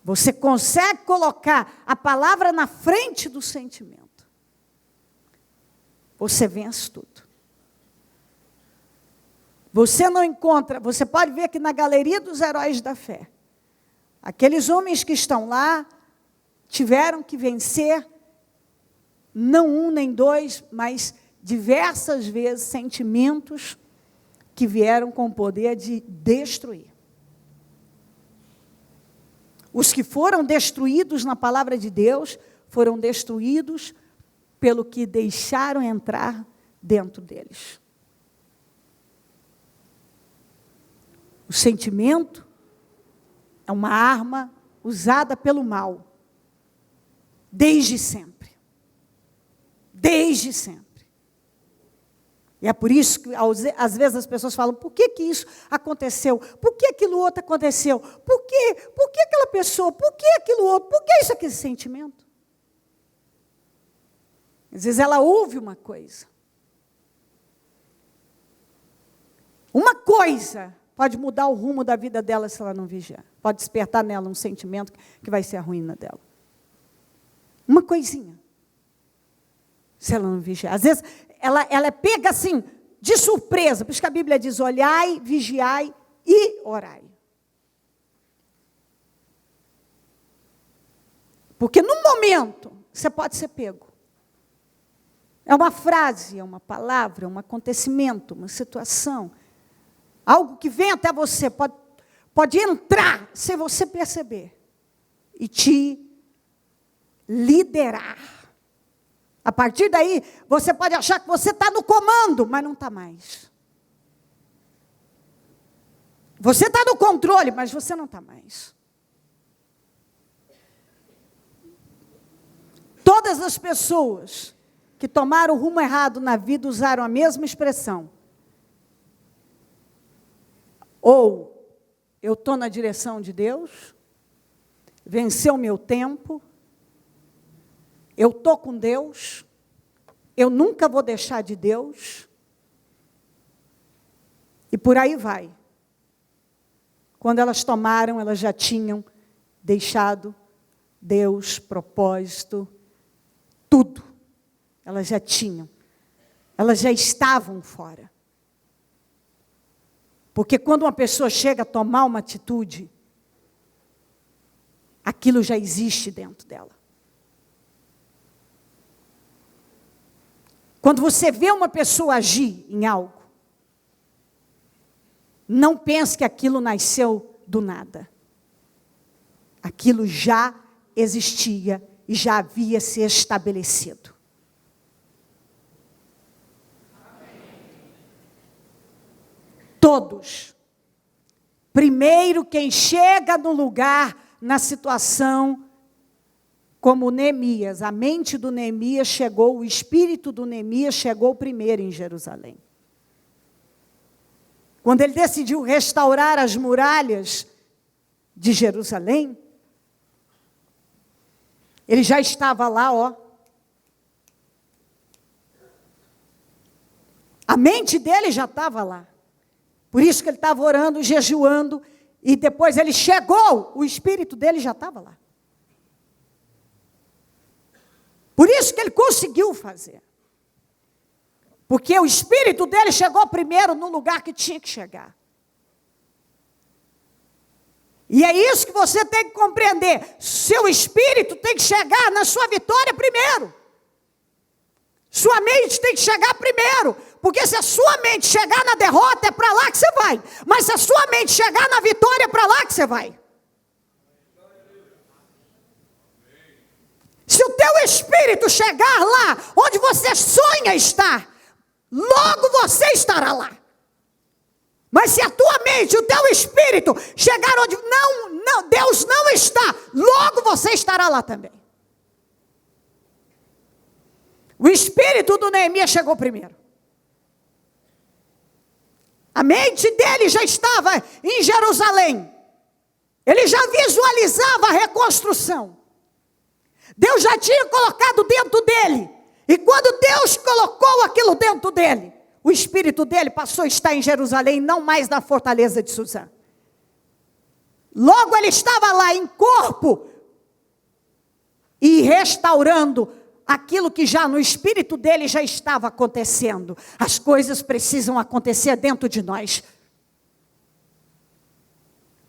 você consegue colocar a palavra na frente do sentimento, você vence tudo. Você não encontra, você pode ver que na galeria dos heróis da fé, aqueles homens que estão lá tiveram que vencer, não um nem dois, mas diversas vezes sentimentos que vieram com o poder de destruir. Os que foram destruídos na palavra de Deus, foram destruídos pelo que deixaram entrar dentro deles. O sentimento é uma arma usada pelo mal, desde sempre. Desde sempre. E é por isso que, às vezes, as pessoas falam, por que isso aconteceu? Por que aquilo outro aconteceu? Por que aquela pessoa? Por que aquilo outro? Por que isso, aquele sentimento? Às vezes ela ouve uma coisa. Uma coisa pode mudar o rumo da vida dela se ela não vigiar. Pode despertar nela um sentimento que vai ser a ruína dela. Uma coisinha. Se ela não vigiar. Às vezes, ela é pega assim, de surpresa. Por isso que a Bíblia diz, olhai, vigiai e orai. Porque no momento, você pode ser pego. É uma frase, é uma palavra, é um acontecimento, uma situação. Algo que vem até você, pode entrar, sem você perceber. E te liderar. A partir daí, você pode achar que você está no comando, mas não está mais. Você está no controle, mas você não está mais. Todas as pessoas que tomaram o rumo errado na vida usaram a mesma expressão. Ou eu estou na direção de Deus, venceu o meu tempo, eu estou com Deus, eu nunca vou deixar de Deus, e por aí vai. Quando elas tomaram, elas já tinham deixado Deus, propósito, tudo. Elas já tinham, elas já estavam fora. Porque quando uma pessoa chega a tomar uma atitude, aquilo já existe dentro dela. Quando você vê uma pessoa agir em algo, não pense que aquilo nasceu do nada. Aquilo já existia e já havia se estabelecido. Todos. Primeiro, quem chega no lugar, na situação, como Neemias, a mente do Neemias chegou, o espírito do Neemias chegou primeiro em Jerusalém. Quando ele decidiu restaurar as muralhas de Jerusalém, ele já estava lá, ó. A mente dele já estava lá. Por isso que ele estava orando, jejuando, e depois ele chegou, o espírito dele já estava lá. Por isso que ele conseguiu fazer. Porque o espírito dele chegou primeiro no lugar que tinha que chegar. E é isso que você tem que compreender. Seu espírito tem que chegar na sua vitória primeiro. Sua mente tem que chegar primeiro. Porque se a sua mente chegar na derrota, é para lá que você vai. Mas se a sua mente chegar na vitória, é para lá que você vai. Se o teu espírito chegar lá onde você sonha estar, logo você estará lá. Mas se a tua mente, o teu espírito chegar onde não, Deus não está, logo você estará lá também. O espírito do Neemias chegou primeiro. A mente dele já estava em Jerusalém. Ele já visualizava a reconstrução. Deus já tinha colocado dentro dele. E quando Deus colocou aquilo dentro dele, o espírito dele passou a estar em Jerusalém, não mais na fortaleza de Suzã. Logo ele estava lá em corpo e restaurando aquilo que já no espírito dele já estava acontecendo. As coisas precisam acontecer dentro de nós.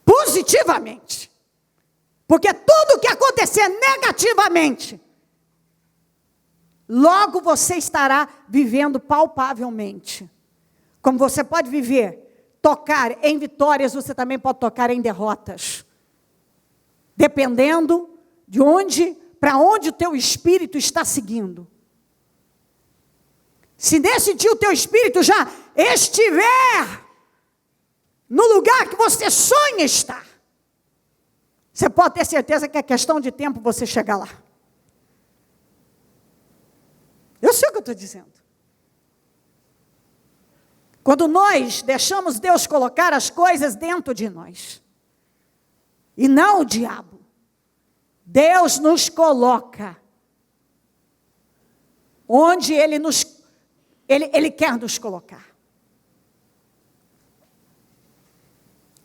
Positivamente. Porque tudo que acontecer negativamente, logo você estará vivendo palpavelmente. Como você pode viver, tocar em vitórias, você também pode tocar em derrotas. Dependendo de onde, para onde o teu espírito está seguindo. Se nesse dia o teu espírito já estiver no lugar que você sonha estar, você pode ter certeza que é questão de tempo você chegar lá. Eu sei o que eu estou dizendo. Quando nós deixamos Deus colocar as coisas dentro de nós, e não o diabo, Deus nos coloca onde Ele quer nos colocar.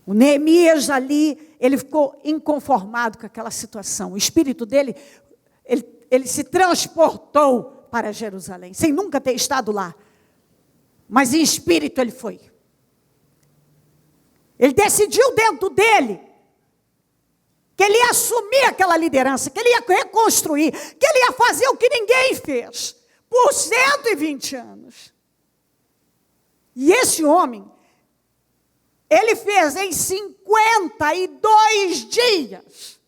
O Neemias ali, ele ficou inconformado com aquela situação. O espírito dele, ele se transportou para Jerusalém, sem nunca ter estado lá. Mas em espírito ele foi. Ele decidiu dentro dele que ele ia assumir aquela liderança, que ele ia reconstruir, que ele ia fazer o que ninguém fez, por 120 anos. E esse homem, ele fez em 52 dias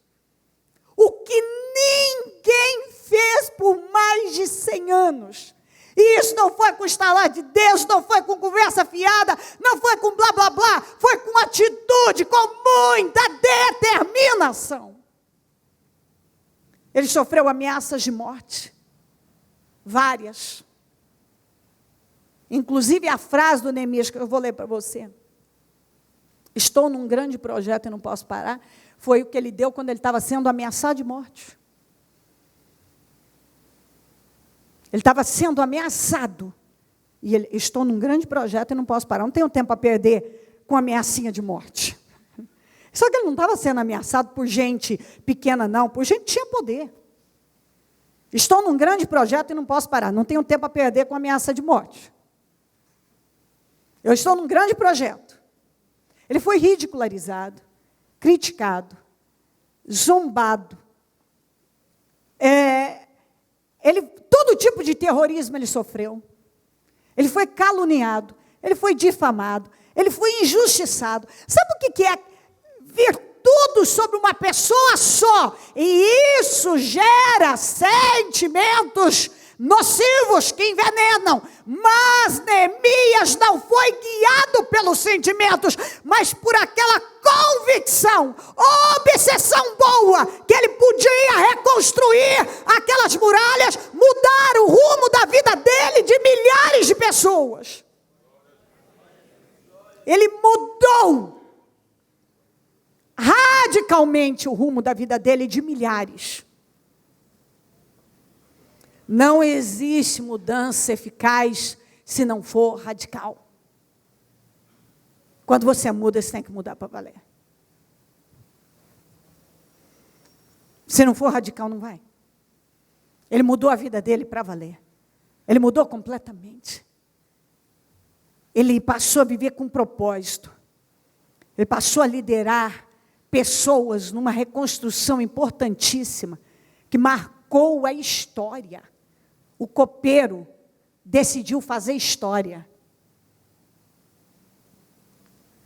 o que ninguém fez por mais de 100 anos. E isso não foi com estalar de Deus, não foi com conversa fiada, não foi com blá blá blá, foi com atitude, com muita determinação. Ele sofreu ameaças de morte, várias. Inclusive a frase do Neemias, que eu vou ler para você. Estou num grande projeto e não posso parar. Foi o que ele deu quando ele estava sendo ameaçado de morte. Ele estava sendo ameaçado. E ele, estou num grande projeto e não posso parar. Não tenho tempo para perder com ameaçinha de morte. Só que ele não estava sendo ameaçado por gente pequena, não. Por gente que tinha poder. Estou num grande projeto e não posso parar. Não tenho tempo para perder com ameaça de morte. Eu estou num grande projeto. Ele foi ridicularizado, criticado, zombado. Todo tipo de terrorismo ele sofreu. Ele foi caluniado, ele foi difamado, ele foi injustiçado. Sabe o que é vir tudo sobre uma pessoa só? E isso gera sentimentos nocivos que envenenam. Mas Neemias não foi guiado pelos sentimentos, mas por aquela convicção, obsessão boa, que ele podia reconstruir aquelas muralhas, mudar o rumo da vida dele, de milhares de pessoas. Ele mudou radicalmente o rumo da vida dele, de milhares. Não existe mudança eficaz se não for radical. Quando você muda, você tem que mudar para valer. Se não for radical, não vai. Ele mudou a vida dele para valer. Ele mudou completamente. Ele passou a viver com propósito. Ele passou a liderar pessoas numa reconstrução importantíssima, que marcou a história. O copeiro decidiu fazer história.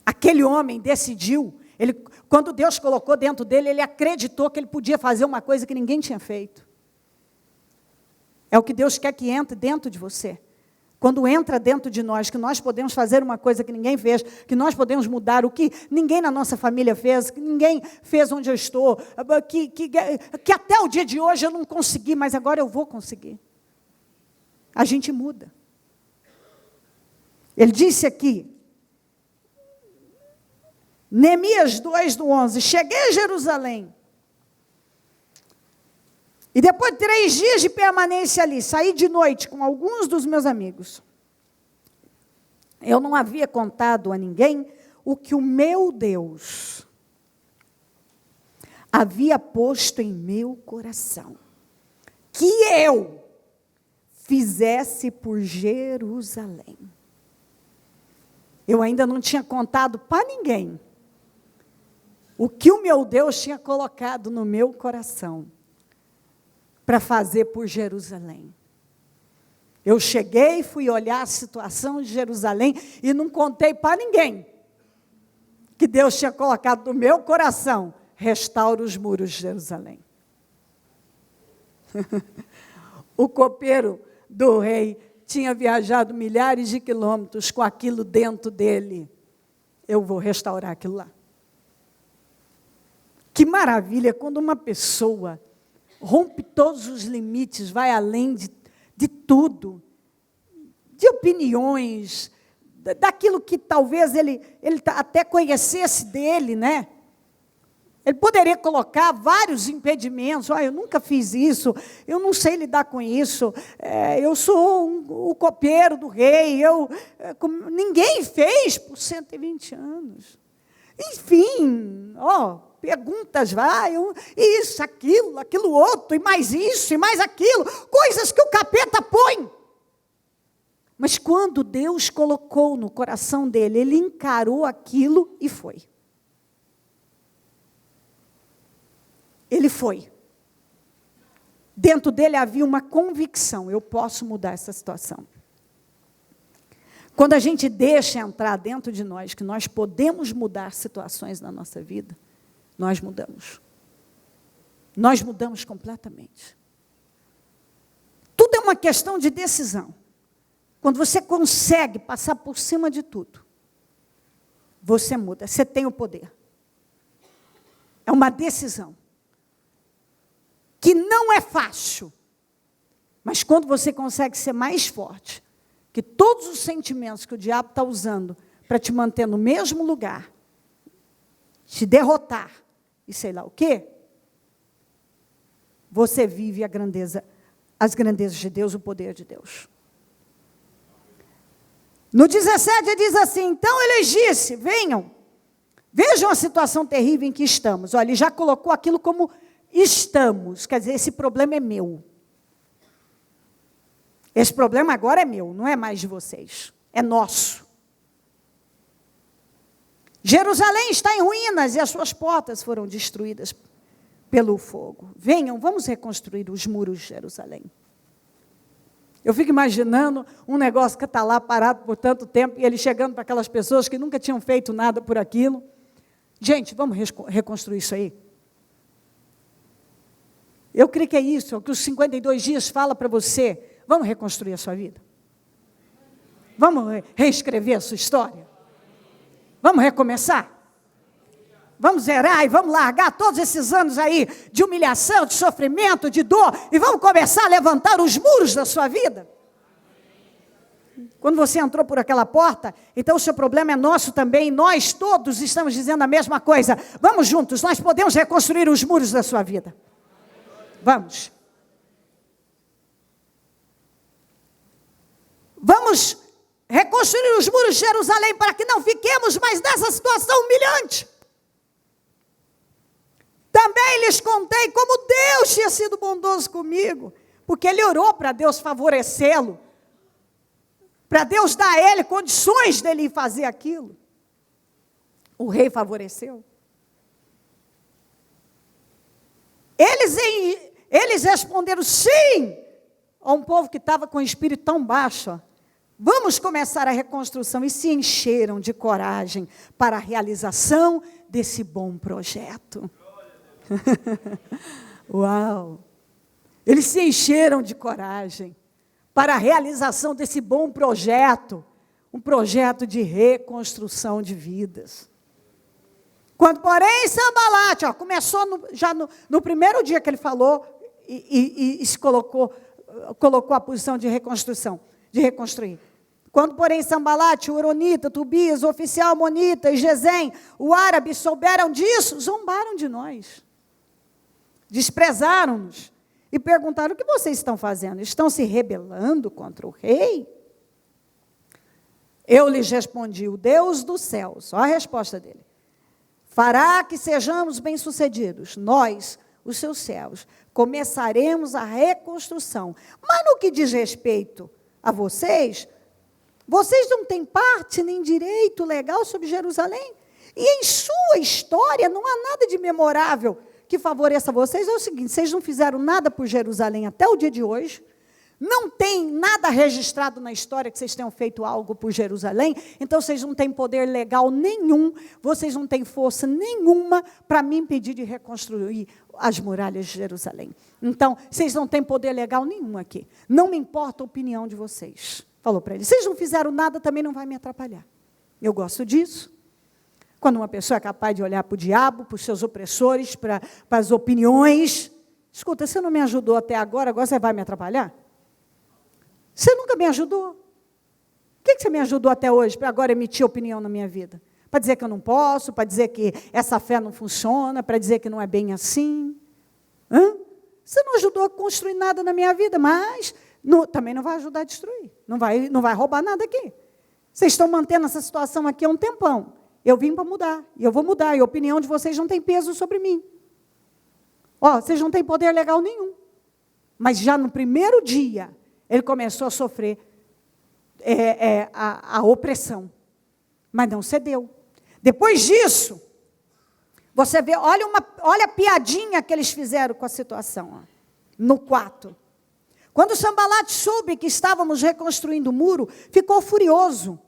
Aquele homem decidiu, quando Deus colocou dentro dele, ele acreditou que ele podia fazer uma coisa que ninguém tinha feito. É o que Deus quer que entre dentro de você. Quando entra dentro de nós, que nós podemos fazer uma coisa que ninguém fez, que nós podemos mudar o que ninguém na nossa família fez, que ninguém fez onde eu estou, que até o dia de hoje eu não consegui, mas agora eu vou conseguir. A gente muda. Ele disse aqui, Neemias 2:11, cheguei a Jerusalém, e depois de 3 dias de permanência ali, saí de noite com alguns dos meus amigos. Eu não havia contado a ninguém o que o meu Deus havia posto em meu coração, que eu fizesse por Jerusalém. Eu ainda não tinha contado para ninguém o que o meu Deus tinha colocado no meu coração para fazer por Jerusalém. Eu cheguei, fui olhar a situação de Jerusalém e não contei para ninguém que Deus tinha colocado no meu coração: restaura os muros de Jerusalém. O copeiro do rei tinha viajado milhares de quilômetros com aquilo dentro dele. Eu vou restaurar aquilo lá. Que maravilha quando uma pessoa rompe todos os limites, vai além de tudo, de opiniões, daquilo que talvez ele até conhecesse dele, né? Ele poderia colocar vários impedimentos. Eu nunca fiz isso, eu não sei lidar com isso, eu sou o copeiro do rei, ninguém fez por 120 anos. Enfim, perguntas isso, aquilo outro, e mais isso, e mais aquilo, coisas que o capeta põe. Mas quando Deus colocou no coração dele, ele encarou aquilo e foi. Ele foi. Dentro dele havia uma convicção: eu posso mudar essa situação. Quando a gente deixa entrar dentro de nós que nós podemos mudar situações na nossa vida, nós mudamos. Nós mudamos completamente. Tudo é uma questão de decisão. Quando você consegue passar por cima de tudo, você muda, você tem o poder. É uma decisão que não é fácil, mas quando você consegue ser mais forte que todos os sentimentos que o diabo está usando para te manter no mesmo lugar, te derrotar e sei lá o quê, você vive as grandezas de Deus, o poder de Deus. No 17 diz assim: então ele disse, vejam a situação terrível em que estamos. Olha, ele já colocou aquilo como estamos, quer dizer, esse problema é meu. Esse problema agora é meu, não é mais de vocês, é nosso. Jerusalém está em ruínas e as suas portas foram destruídas pelo fogo. Venham, vamos reconstruir os muros de Jerusalém. Eu fico imaginando um negócio que está lá parado por tanto tempo, e ele chegando para aquelas pessoas que nunca tinham feito nada por aquilo. Gente, vamos reconstruir isso aí. Eu creio que é isso, é o que os 52 dias fala para você. Vamos reconstruir a sua vida? Vamos reescrever a sua história? Vamos recomeçar? Vamos zerar e vamos largar todos esses anos aí de humilhação, de sofrimento, de dor, e vamos começar a levantar os muros da sua vida? Quando você entrou por aquela porta, então o seu problema é nosso também, nós todos estamos dizendo a mesma coisa. Vamos juntos, nós podemos reconstruir os muros da sua vida. Vamos. Vamos reconstruir os muros de Jerusalém para que não fiquemos mais nessa situação humilhante. Também lhes contei como Deus tinha sido bondoso comigo, porque ele orou para Deus favorecê-lo, para Deus dar a ele condições dele fazer aquilo. O rei favoreceu. Eles responderam sim, a um povo que estava com o espírito tão baixo. Vamos começar a reconstrução, e se encheram de coragem para a realização desse bom projeto. Uau! Eles se encheram de coragem para a realização desse bom projeto, um projeto de reconstrução de vidas. Quando, porém, Sanbalate, começou no primeiro dia que ele falou e se colocou a posição de reconstrução, de reconstruir. Quando, porém, Sanbalate, o Horonita, Tobias, o oficial Amonita e Gesem, o árabe, souberam disso, zombaram de nós. Desprezaram-nos e perguntaram: o que vocês estão fazendo? Estão se rebelando contra o rei? Eu lhes respondi: o Deus dos céus, olha a resposta dele, fará que sejamos bem-sucedidos. Nós, os seus servos, começaremos a reconstrução. Mas no que diz respeito a vocês, vocês não têm parte nem direito legal sobre Jerusalém. E em sua história não há nada de memorável que favoreça vocês. É o seguinte: vocês não fizeram nada por Jerusalém até o dia de hoje. Não tem nada registrado na história que vocês tenham feito algo por Jerusalém. Então, vocês não têm poder legal nenhum. Vocês não têm força nenhuma para me impedir de reconstruir as muralhas de Jerusalém. Então, vocês não têm poder legal nenhum aqui. Não me importa a opinião de vocês. Falou para ele: vocês não fizeram nada, também não vai me atrapalhar. Eu gosto disso. Quando uma pessoa é capaz de olhar para o diabo, para os seus opressores, para as opiniões. Escuta, você não me ajudou até agora você vai me atrapalhar? Você nunca me ajudou. O que você me ajudou até hoje para agora emitir opinião na minha vida? Para dizer que eu não posso, para dizer que essa fé não funciona, para dizer que não é bem assim? Você não ajudou a construir nada na minha vida, mas também não vai ajudar a destruir. Não vai roubar nada aqui. Vocês estão mantendo essa situação aqui há um tempão. Eu vim para mudar, e eu vou mudar, e a opinião de vocês não tem peso sobre mim. Vocês não têm poder legal nenhum. Mas já no primeiro dia, ele começou a sofrer a opressão, mas não cedeu. Depois disso, você vê, olha a piadinha que eles fizeram com a situação, no 4. Quando Sanbalate soube que estávamos reconstruindo o muro, ficou furioso,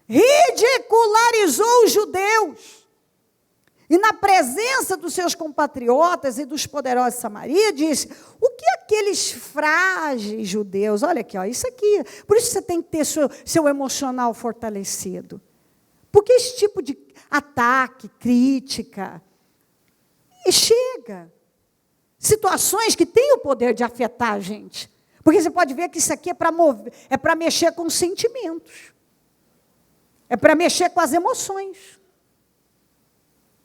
ridicularizou os judeus, e na presença dos seus compatriotas e dos poderosos de Samaria, disse: o que aqueles frágeis judeus, olha aqui, isso aqui, por isso você tem que ter seu emocional fortalecido, porque esse tipo de ataque, crítica, chega, situações que têm o poder de afetar a gente, porque você pode ver que isso aqui é para mexer com os sentimentos, é para mexer com as emoções,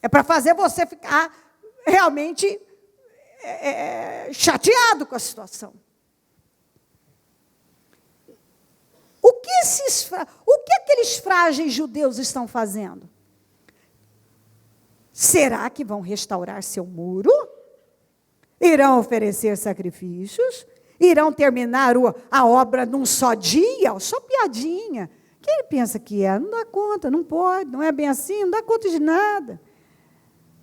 é para fazer você ficar realmente chateado com a situação. O que aqueles frágeis judeus estão fazendo? Será que vão restaurar seu muro? Irão oferecer sacrifícios? Irão terminar a obra num só dia? Só piadinha. Quem ele pensa que é? Não dá conta, não pode, não é bem assim, não dá conta de nada.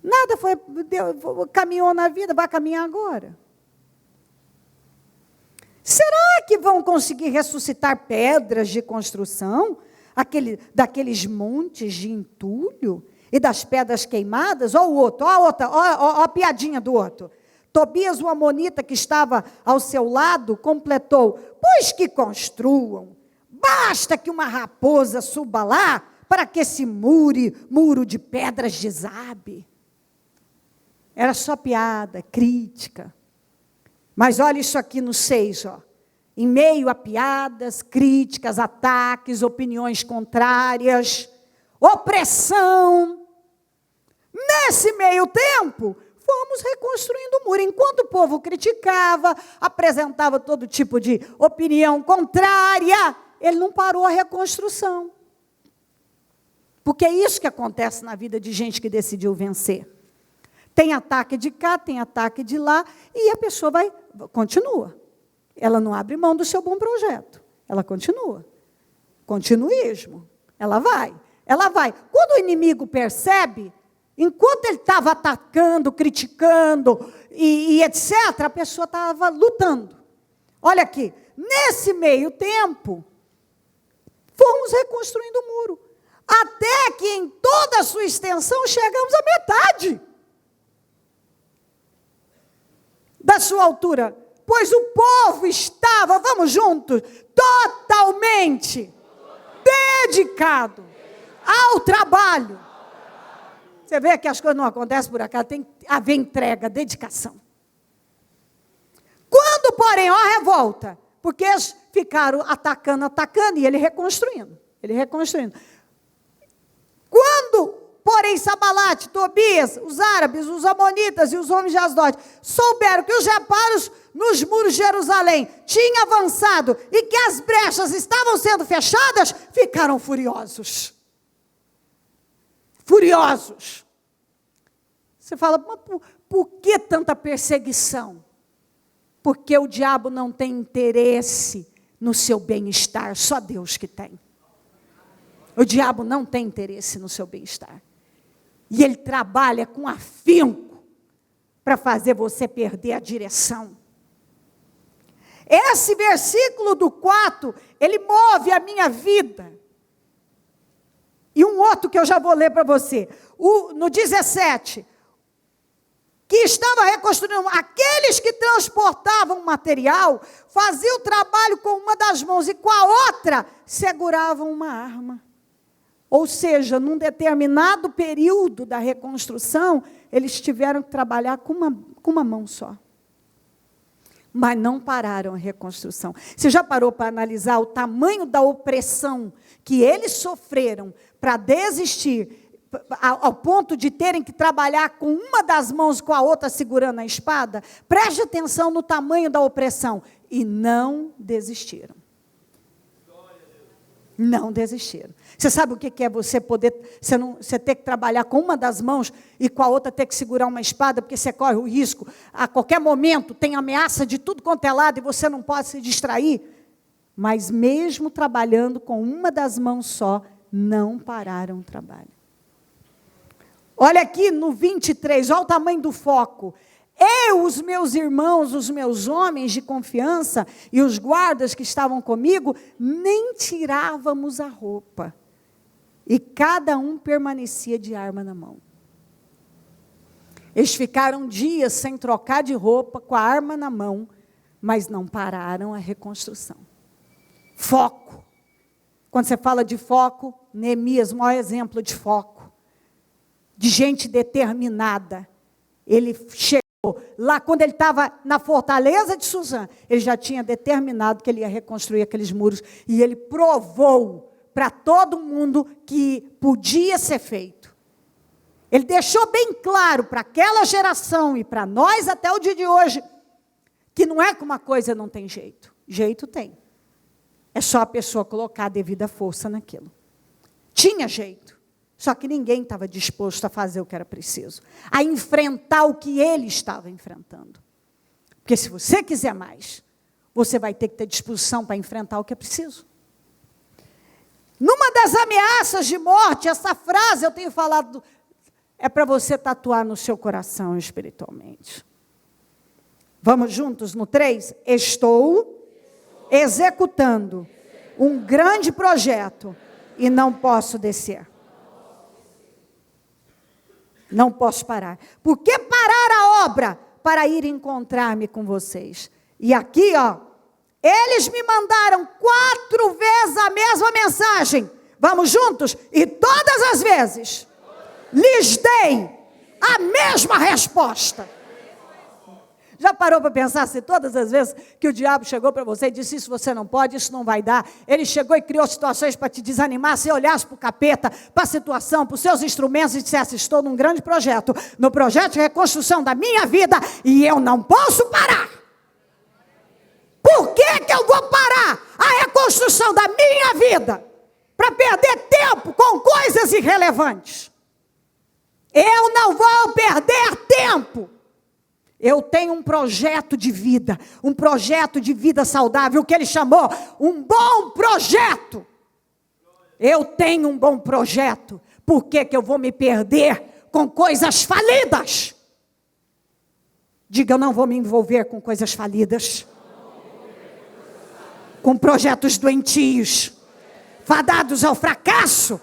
Nada caminhou na vida, vai caminhar agora. Será que vão conseguir ressuscitar pedras de construção, daqueles montes de entulho e das pedras queimadas? Olha o outro, olha a piadinha do outro. Tobias, o amonita, que estava ao seu lado, completou: pois que construam, basta que uma raposa suba lá, para que esse muro de pedras desabe. Era só piada, crítica. Mas olha isso aqui no 6, em meio a piadas, críticas, ataques, opiniões contrárias, opressão. Nesse meio tempo, fomos reconstruindo o muro. Enquanto o povo criticava, apresentava todo tipo de opinião contrária, ele não parou a reconstrução. Porque é isso que acontece na vida de gente que decidiu vencer. Tem ataque de cá, tem ataque de lá, e a pessoa continua. Ela não abre mão do seu bom projeto. Ela continua. Continuismo. Ela vai. Quando o inimigo percebe, enquanto ele estava atacando, criticando, e etc., a pessoa estava lutando. Olha aqui, nesse meio tempo, fomos reconstruindo o muro. Até que em toda a sua extensão chegamos à metade da sua altura. pois o povo estava, vamos juntos, totalmente dedicado ao trabalho. Você vê que as coisas não acontecem por acaso, tem que haver entrega, dedicação. Quando, porém, ó a revolta, porque eles ficaram atacando, e ele reconstruindo. Quando, porém, Sambalate, Tobias, os árabes, os amonitas e os homens de Asdod souberam que os reparos nos muros de Jerusalém tinham avançado e que as brechas estavam sendo fechadas, ficaram furiosos. Furiosos. Você fala, mas por que tanta perseguição? Porque o diabo não tem interesse no seu bem-estar, só Deus que tem. O diabo não tem interesse no seu bem-estar. E ele trabalha com afinco para fazer você perder a direção. Esse versículo do 4, ele move a minha vida. E um outro que eu já vou ler para você. No 17, que estava reconstruindo, aqueles que transportavam material, faziam o trabalho com uma das mãos e com a outra seguravam uma arma. Ou seja, num determinado período da reconstrução, eles tiveram que trabalhar com uma mão só. Mas não pararam a reconstrução. Você já parou para analisar o tamanho da opressão que eles sofreram para desistir, ao ponto de terem que trabalhar com uma das mãos, com a outra segurando a espada? Preste atenção no tamanho da opressão. E não desistiram. Não desistiram. Você sabe o que é você poder, você ter que trabalhar com uma das mãos e com a outra ter que segurar uma espada, porque você corre o risco, a qualquer momento tem ameaça de tudo quanto é lado e você não pode se distrair. Mas mesmo trabalhando com uma das mãos só, não pararam o trabalho. Olha aqui no 23, olha o tamanho do foco. Eu, os meus irmãos, os meus homens de confiança e os guardas que estavam comigo, nem tirávamos a roupa. E cada um permanecia de arma na mão. Eles ficaram dias sem trocar de roupa, com a arma na mão, mas não pararam a reconstrução. Foco. Quando você fala de foco, Neemias, o maior exemplo de foco. De gente determinada. Ele chegou lá, quando ele estava na fortaleza de Suzã, ele já tinha determinado que ele ia reconstruir aqueles muros, e ele provou para todo mundo que podia ser feito. Ele deixou bem claro para aquela geração e para nós até o dia de hoje, que não é que uma coisa não tem jeito. Jeito tem. É só a pessoa colocar a devida força naquilo. Tinha jeito. Só que ninguém estava disposto a fazer o que era preciso, a enfrentar o que ele estava enfrentando. Porque se você quiser mais, você vai ter que ter disposição para enfrentar o que é preciso. Numa das ameaças de morte, essa frase eu tenho falado, é para você tatuar no seu coração espiritualmente. Vamos juntos no 3? Estou executando um grande projeto e não posso descer. Não posso parar. Por que parar a obra? Para ir encontrar-me com vocês. E aqui, ó, eles me mandaram 4 vezes a mesma mensagem. Vamos juntos? E todas as vezes lhes dei a mesma resposta. Já parou para pensar se todas as vezes que o diabo chegou para você e disse, isso você não pode, isso não vai dar, ele chegou e criou situações para te desanimar, se olhasse para o capeta, para a situação, para os seus instrumentos e dissesse, estou num grande projeto, no projeto de reconstrução da minha vida e eu não posso parar. Por que eu vou parar a reconstrução da minha vida para perder tempo com coisas irrelevantes? Eu não vou perder tempo. Eu tenho um projeto de vida saudável, o que ele chamou um bom projeto. Eu tenho um bom projeto. Por que eu vou me perder com coisas falidas? Diga, eu não vou me envolver com coisas falidas. Com projetos doentios, fadados ao fracasso.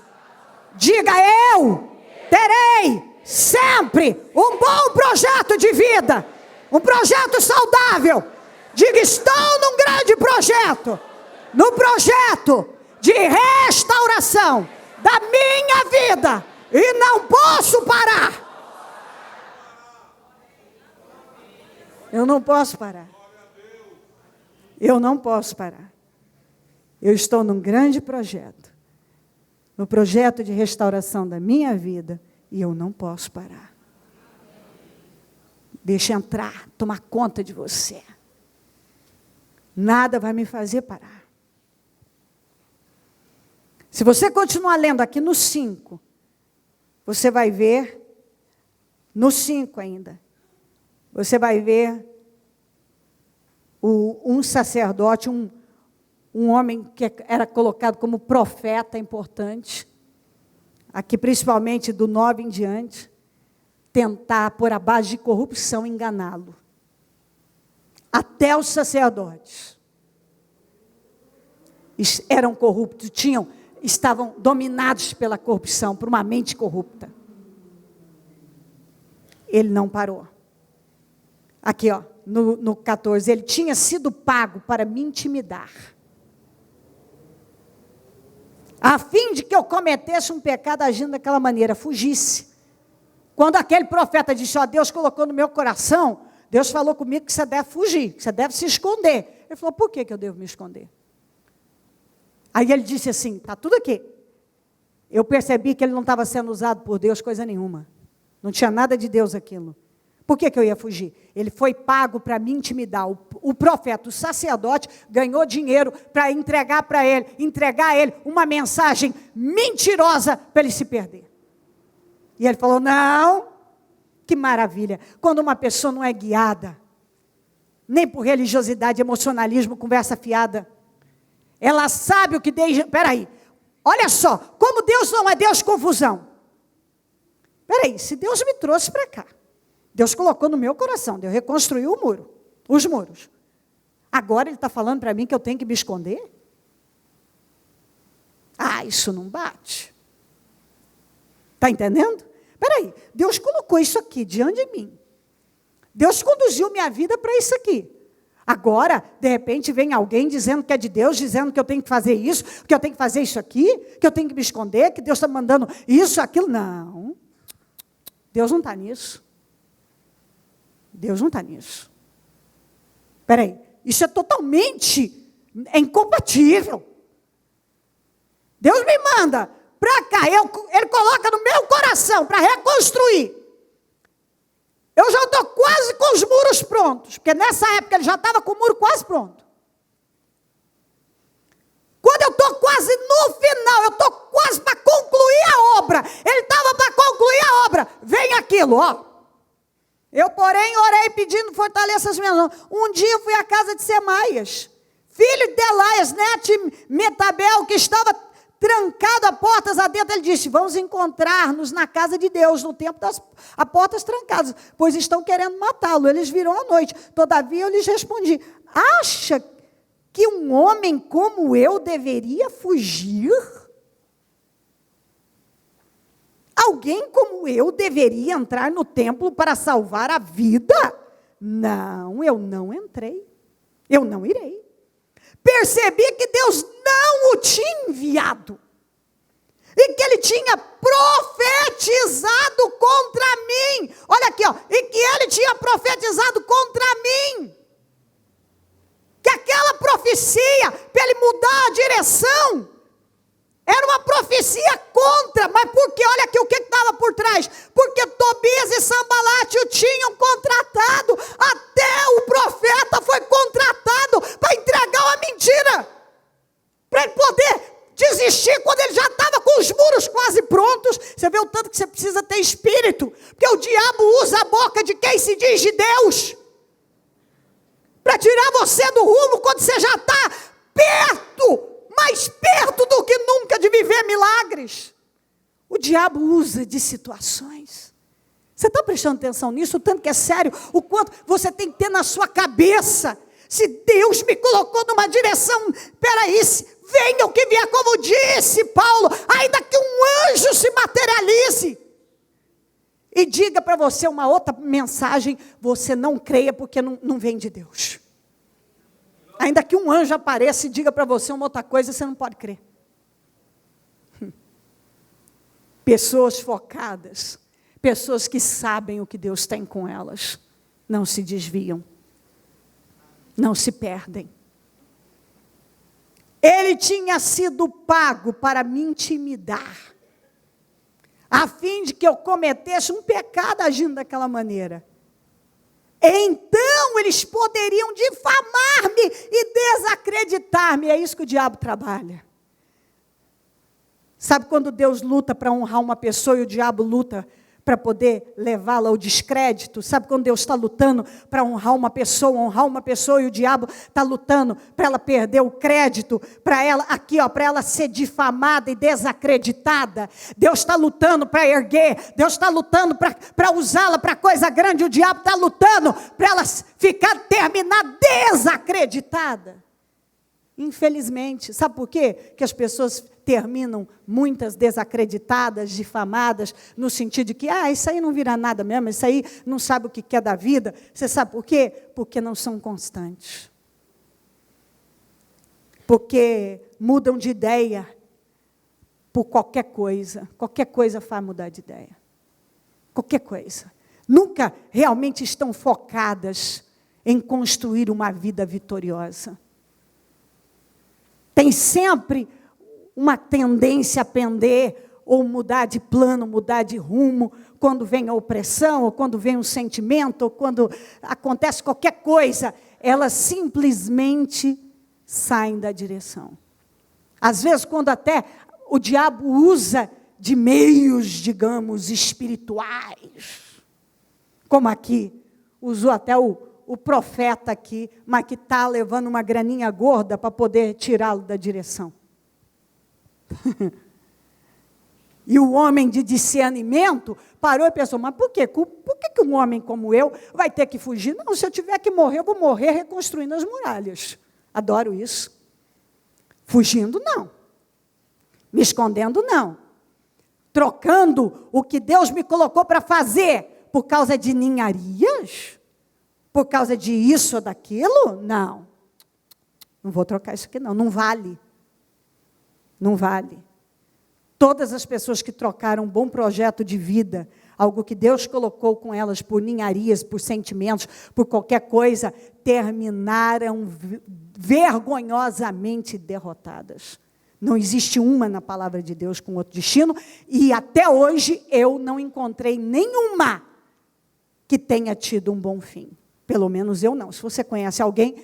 Diga, eu terei sempre um bom projeto de vida, um projeto saudável, Diga, estou num grande projeto. No projeto de restauração da minha vida. E não posso parar. Eu não posso parar. Eu não posso parar. Eu estou num grande projeto. No projeto de restauração da minha vida. E eu não posso parar. Deixa entrar, tomar conta de você. Nada vai me fazer parar. Se você continuar lendo aqui no 5, você vai ver, no 5 ainda, você vai ver um sacerdote, um homem que era colocado como profeta importante, aqui principalmente do 9 em diante, tentar, por a base de corrupção, enganá-lo. Até os sacerdotes eram corruptos, estavam dominados pela corrupção, por uma mente corrupta. Ele não parou. Aqui, ó, no 14, ele tinha sido pago para me intimidar, a fim de que eu cometesse um pecado agindo daquela maneira, fugisse. Quando aquele profeta disse, ó, Deus colocou no meu coração, Deus falou comigo que você deve fugir, que você deve se esconder. Ele falou, por que eu devo me esconder? Aí ele disse assim, está tudo aqui. Eu percebi que ele não estava sendo usado por Deus, coisa nenhuma. Não tinha nada de Deus aquilo. Por que eu ia fugir? Ele foi pago para me intimidar. O profeta, o sacerdote, ganhou dinheiro para entregar a ele uma mensagem mentirosa para ele se perder. E ele falou, não, que maravilha. Quando uma pessoa não é guiada, nem por religiosidade, emocionalismo, conversa fiada, ela sabe o que deixa. Peraí, olha só, como Deus não é Deus de confusão. Peraí, se Deus me trouxe para cá, Deus colocou no meu coração, Deus reconstruiu o muro, os muros. Agora Ele está falando para mim que eu tenho que me esconder? Ah, isso não bate. Está entendendo? Peraí, Deus colocou isso aqui diante de mim. Deus conduziu minha vida para isso aqui. Agora, de repente, vem alguém dizendo que é de Deus, dizendo que eu tenho que fazer isso, que eu tenho que fazer isso aqui, que eu tenho que me esconder, que Deus está mandando isso, aquilo. Não. Deus não está nisso. Deus não está nisso. Espera aí, isso é totalmente incompatível. Deus me manda para cá, Ele coloca no meu coração para reconstruir. Eu já estou quase com os muros prontos, porque nessa época ele já estava com o muro quase pronto. Quando eu estou quase no final, eu estou quase para concluir a obra, ele estava para concluir a obra, vem aquilo, ó. Eu, porém, orei pedindo fortaleça as minhas mãos. Um dia eu fui à casa de Semaias, filho de Delaias, neto de Metabel, que estava trancado a portas adentro. Ele disse, vamos encontrar-nos na casa de Deus, no tempo das portas trancadas, pois estão querendo matá-lo. Eles viram à noite. Todavia eu lhes respondi, acha que um homem como eu deveria fugir? Alguém como eu deveria entrar no templo para salvar a vida? Não, eu não entrei. Eu não irei. Percebi que Deus não o tinha enviado. E que Ele tinha profetizado contra mim. Olha aqui, ó. E que Ele tinha profetizado contra mim. Que aquela profecia, para Ele mudar a direção, era uma profecia contra, mas porque, olha aqui o que estava por trás, porque Tobias e Sambalate o tinham contratado, até o profeta foi contratado para entregar uma mentira, para ele poder desistir quando ele já estava com os muros quase prontos. Você vê o tanto que você precisa ter espírito, porque o diabo usa a boca de quem se diz de Deus, para tirar você do rumo quando você já está perto, mais perto do que nunca de viver milagres. O diabo usa de situações. Você está prestando atenção nisso? O tanto que é sério, o quanto você tem que ter na sua cabeça. Se Deus me colocou numa direção, peraí, venha o que vier, como disse Paulo, ainda que um anjo se materialize e diga para você uma outra mensagem, você não creia porque não vem de Deus. Ainda que um anjo apareça e diga para você uma outra coisa, você não pode crer. Pessoas focadas, pessoas que sabem o que Deus tem com elas, não se desviam, não se perdem. Ele tinha sido pago para me intimidar, a fim de que eu cometesse um pecado agindo daquela maneira. Então eles poderiam difamar-me e desacreditar-me. É isso que o diabo trabalha. Sabe quando Deus luta para honrar uma pessoa e o diabo luta para poder levá-la ao descrédito? Sabe quando Deus está lutando para honrar uma pessoa e o diabo está lutando para ela perder o crédito, para ela para ela ser difamada e desacreditada? Deus está lutando para erguer, Deus está lutando para usá-la para coisa grande, o diabo está lutando para ela terminar desacreditada. Infelizmente, sabe por quê? Que as pessoas terminam muitas desacreditadas, difamadas, no sentido de que, isso aí não vira nada mesmo, isso aí não sabe o que quer da vida. Você sabe por quê? Porque não são constantes. Porque mudam de ideia por qualquer coisa faz mudar de ideia. Qualquer coisa. Nunca realmente estão focadas em construir uma vida vitoriosa. Tem sempre uma tendência a pender, ou mudar de plano, mudar de rumo, quando vem a opressão, ou quando vem um sentimento, ou quando acontece qualquer coisa, elas simplesmente saem da direção. Às vezes, quando até o diabo usa de meios, digamos, espirituais, como aqui, usou até o profeta aqui, mas que está levando uma graninha gorda para poder tirá-lo da direção. E o homem de discernimento parou e pensou, mas por quê? Por que um homem como eu vai ter que fugir? Não, se eu tiver que morrer, eu vou morrer reconstruindo as muralhas. Adoro isso. Fugindo, não. Me escondendo, não. Trocando o que Deus me colocou para fazer por causa de ninharias? Por causa de isso ou daquilo? Não. Não vou trocar isso aqui, não. Não vale. Não vale. Todas as pessoas que trocaram um bom projeto de vida, algo que Deus colocou com elas por ninharias, por sentimentos, por qualquer coisa, terminaram vergonhosamente derrotadas. Não existe uma na palavra de Deus com outro destino, e até hoje eu não encontrei nenhuma que tenha tido um bom fim. Pelo menos eu não. Se você conhece alguém,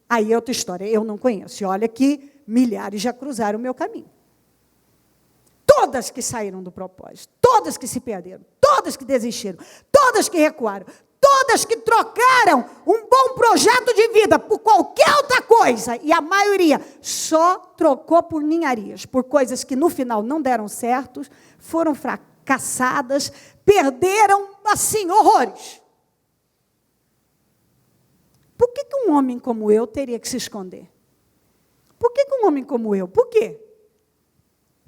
aí é outra história. Eu não conheço. E olha que milhares já cruzaram o meu caminho. Todas que saíram do propósito, todas que se perderam, todas que desistiram, todas que recuaram, todas que trocaram um bom projeto de vida por qualquer outra coisa, e a maioria só trocou por ninharias, por coisas que no final não deram certo, foram fracassadas, perderam, assim, horrores. Por que um homem como eu teria que se esconder? Por que um homem como eu? Por quê?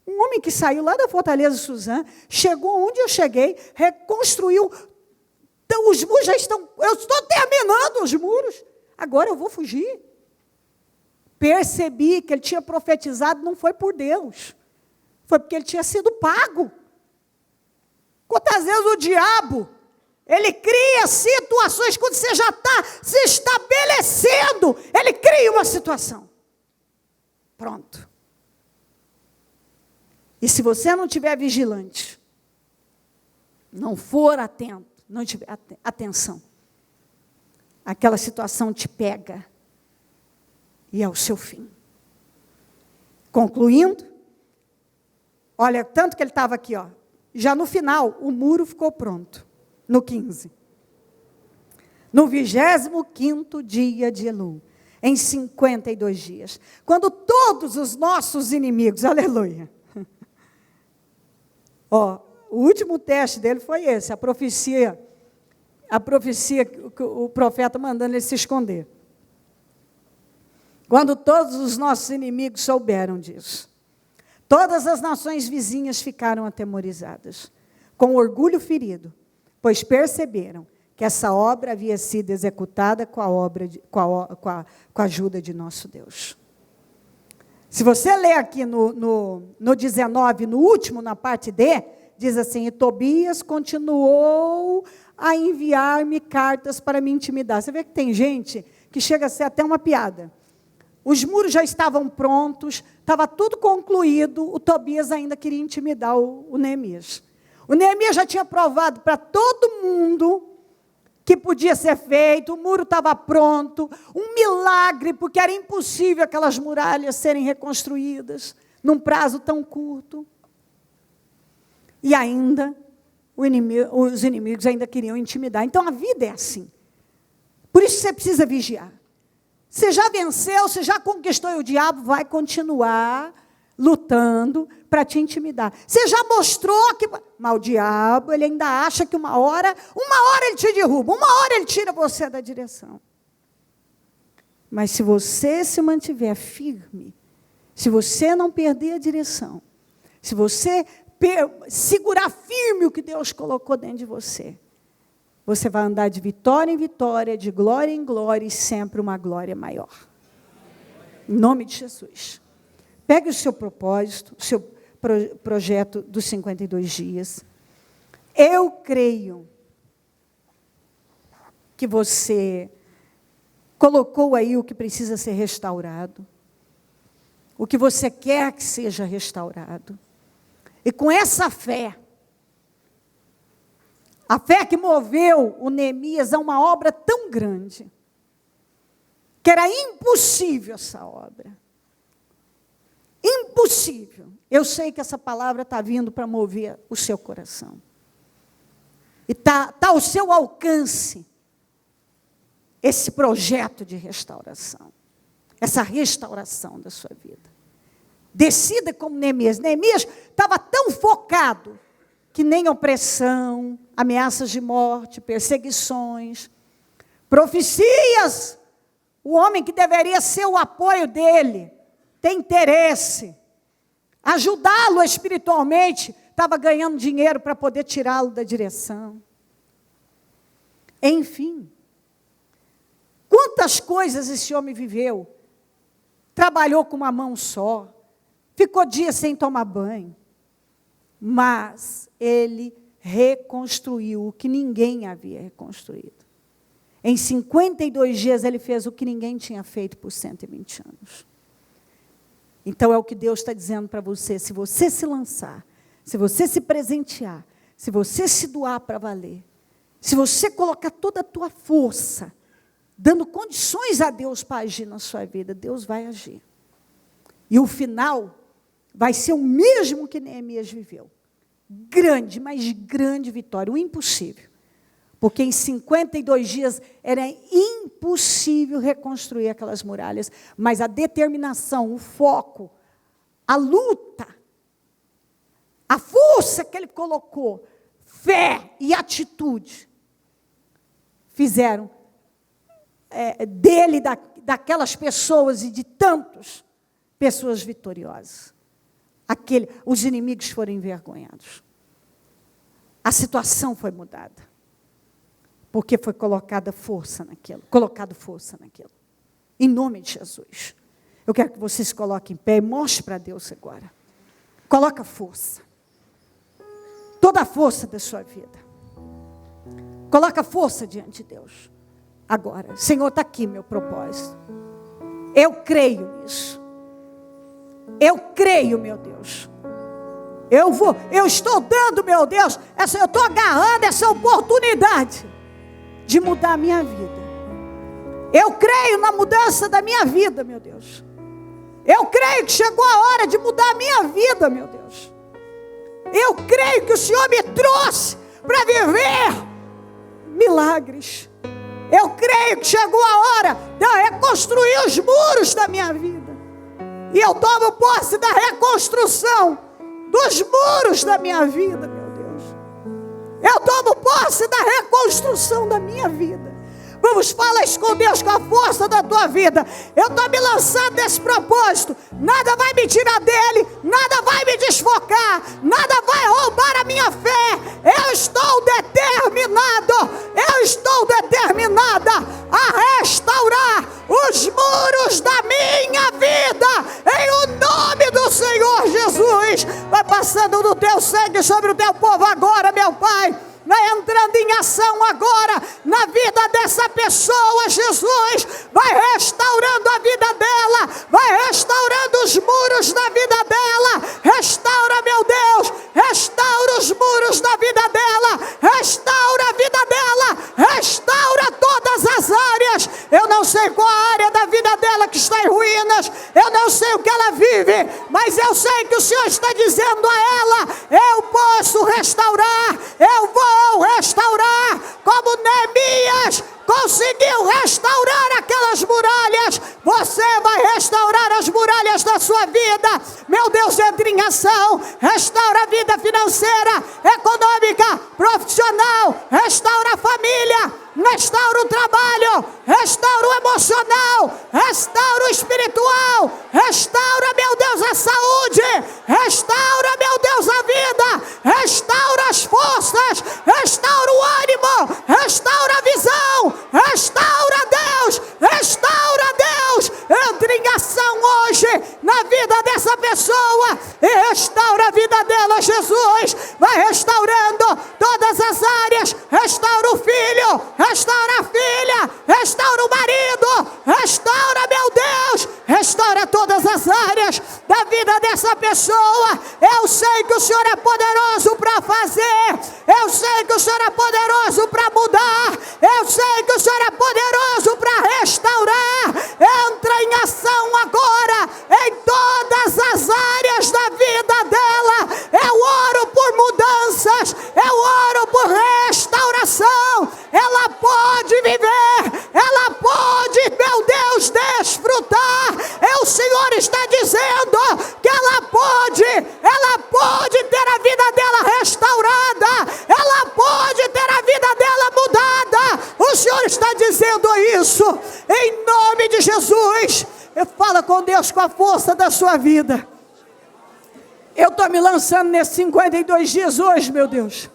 Um homem que saiu lá da Fortaleza Suzã, chegou onde eu cheguei, reconstruiu, então os muros já estão, eu estou terminando os muros, agora eu vou fugir. Percebi que ele tinha profetizado, não foi por Deus, foi porque ele tinha sido pago. Quantas vezes o diabo, ele cria situações, quando você já está se estabelecendo, ele cria uma situação. Pronto. E se você não estiver vigilante, não for atento, não tiver atenção, aquela situação te pega e é o seu fim. Concluindo, olha, tanto que ele estava aqui, já no final, o muro ficou pronto, no 15. No 25º dia de Elul, em 52 dias, quando todos os nossos inimigos, aleluia, o último teste dele foi esse, a profecia que o profeta mandando ele se esconder. Quando todos os nossos inimigos souberam disso, todas as nações vizinhas ficaram atemorizadas, com orgulho ferido, pois perceberam que essa obra havia sido executada com a ajuda de nosso Deus. Se você ler aqui no 19, no último, na parte D, diz assim: e Tobias continuou a enviar-me cartas para me intimidar. Você vê que tem gente que chega a ser até uma piada. Os muros já estavam prontos, estava tudo concluído, o Tobias ainda queria intimidar o Neemias. O Neemias já tinha provado para todo mundo que podia ser feito, o muro estava pronto, um milagre, porque era impossível aquelas muralhas serem reconstruídas num prazo tão curto. E ainda, os inimigos ainda queriam intimidar. Então a vida é assim. Por isso você precisa vigiar. Você já venceu, você já conquistou, e o diabo vai continuar lutando para te intimidar. Você já mostrou que... Mas o diabo, ele ainda acha que uma hora ele te derruba, uma hora ele tira você da direção. Mas se você se mantiver firme, se você não perder a direção, se você segurar firme o que Deus colocou dentro de você, você vai andar de vitória em vitória, de glória em glória, e sempre uma glória maior. Em nome de Jesus. Pegue o seu propósito, o seu projeto dos 52 dias. Eu creio que você colocou aí o que precisa ser restaurado, o que você quer que seja restaurado. E com essa fé, a fé que moveu o Neemias a uma obra tão grande, que era impossível essa obra. Impossível. Eu sei que essa palavra está vindo para mover o seu coração. E está ao seu alcance esse projeto de restauração. Essa restauração da sua vida. Decida como Neemias. Neemias estava tão focado que nem opressão, ameaças de morte, perseguições, profecias. O homem que deveria ser o apoio dele, ter interesse, ajudá-lo espiritualmente, estava ganhando dinheiro para poder tirá-lo da direção. Enfim, quantas coisas esse homem viveu? Trabalhou com uma mão só, ficou dias sem tomar banho, mas ele reconstruiu o que ninguém havia reconstruído. Em 52 dias ele fez o que ninguém tinha feito por 120 anos. Então é o que Deus está dizendo para você: se você se lançar, se você se presentear, se você se doar para valer, se você colocar toda a tua força, dando condições a Deus para agir na sua vida, Deus vai agir. E o final vai ser o mesmo que Neemias viveu. Grande, mas grande vitória, o impossível. Porque em 52 dias era impossível reconstruir aquelas muralhas, mas a determinação, o foco, a luta, a força que ele colocou, fé e atitude, fizeram dele, daquelas pessoas e de tantas pessoas vitoriosas. Os inimigos foram envergonhados. A situação foi mudada. Porque foi colocado força naquilo. Em nome de Jesus. Eu quero que você se coloque em pé e mostre para Deus agora. Coloca força. Toda a força da sua vida. Coloca força diante de Deus. Agora, Senhor, está aqui meu propósito. Eu creio nisso. Eu creio, meu Deus. Eu estou dando, meu Deus, eu estou agarrando essa oportunidade de mudar a minha vida. Eu creio na mudança da minha vida, meu Deus. Eu creio que chegou a hora de mudar a minha vida, meu Deus. Eu creio que o Senhor me trouxe para viver milagres. Eu creio que chegou a hora de eu reconstruir os muros da minha vida. E eu tomo posse da reconstrução dos muros da minha vida, meu Deus. Eu tomo posse da reconstrução da minha vida. Vamos falar isso com Deus, com a força da tua vida. Eu estou me lançando nesse propósito. Nada vai me tirar dele, nada vai me desfocar, nada vai roubar a minha fé. Eu estou determinado, eu estou derramando do teu sangue sobre o teu povo agora, meu Pai. Vai entrando em ação agora na vida dessa pessoa, Jesus. Vai restaurando a vida dela, vai restaurando os muros da vida dela. Restaura, meu Deus, restaura os muros da vida dela, restaura a vida dela, restaura todas as áreas. Eu não sei qual a área da vida dela que está em ruínas, eu não sei o que ela vive, mas eu sei que o Senhor está dizendo a ela: eu posso restaurar, eu vou restaurar, como Neemias conseguiu restaurar aquelas muralhas. Você vai restaurar as muralhas da sua vida. Meu Deus, entre em ação. Restaura a vida financeira, econômica, profissional. Restaura a família, restaura o trabalho, restaura o emocional, restaura o espiritual, restaura, meu Deus, a saúde, restaura, meu Deus, a vida, restaura as forças, restaura o ânimo, restaura a visão, restaura, Deus, restaura, Deus. Entre em ação hoje na vida dessa pessoa e restaura a vida dela, Jesus. Vai restaurando todas as áreas, restaura o filho, restaura a filha, restaura o marido, restaura, meu Deus, restaura todas as áreas da vida dessa pessoa. Eu sei que o Senhor é poderoso para fazer, eu sei que o Senhor é poderoso para mudar, eu sei que o Senhor é poderoso para restaurar. Entra em ação agora em todas as áreas da vida dela. Eu oro por mudanças, eu oro por restauração. Ela pode viver, ela pode, meu Deus, desfrutar. O Senhor está dizendo que ela pode ter a vida dela restaurada, ela pode ter a vida dela mudada. O Senhor está dizendo isso em nome de Jesus. Fala com Deus com a força da sua vida. Eu estou me lançando nesses 52 dias hoje, meu Deus,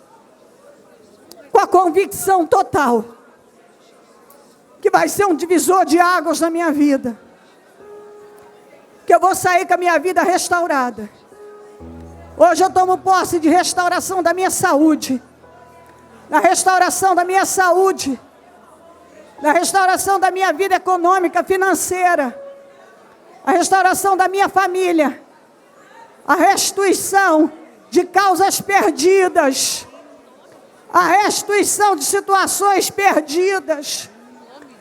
com a convicção total que vai ser um divisor de águas na minha vida, que eu vou sair com a minha vida restaurada. Hoje eu tomo posse de restauração da minha saúde, na restauração da minha saúde, na restauração da minha vida econômica, financeira, a restauração da minha família, a restituição de causas perdidas, a restituição de situações perdidas.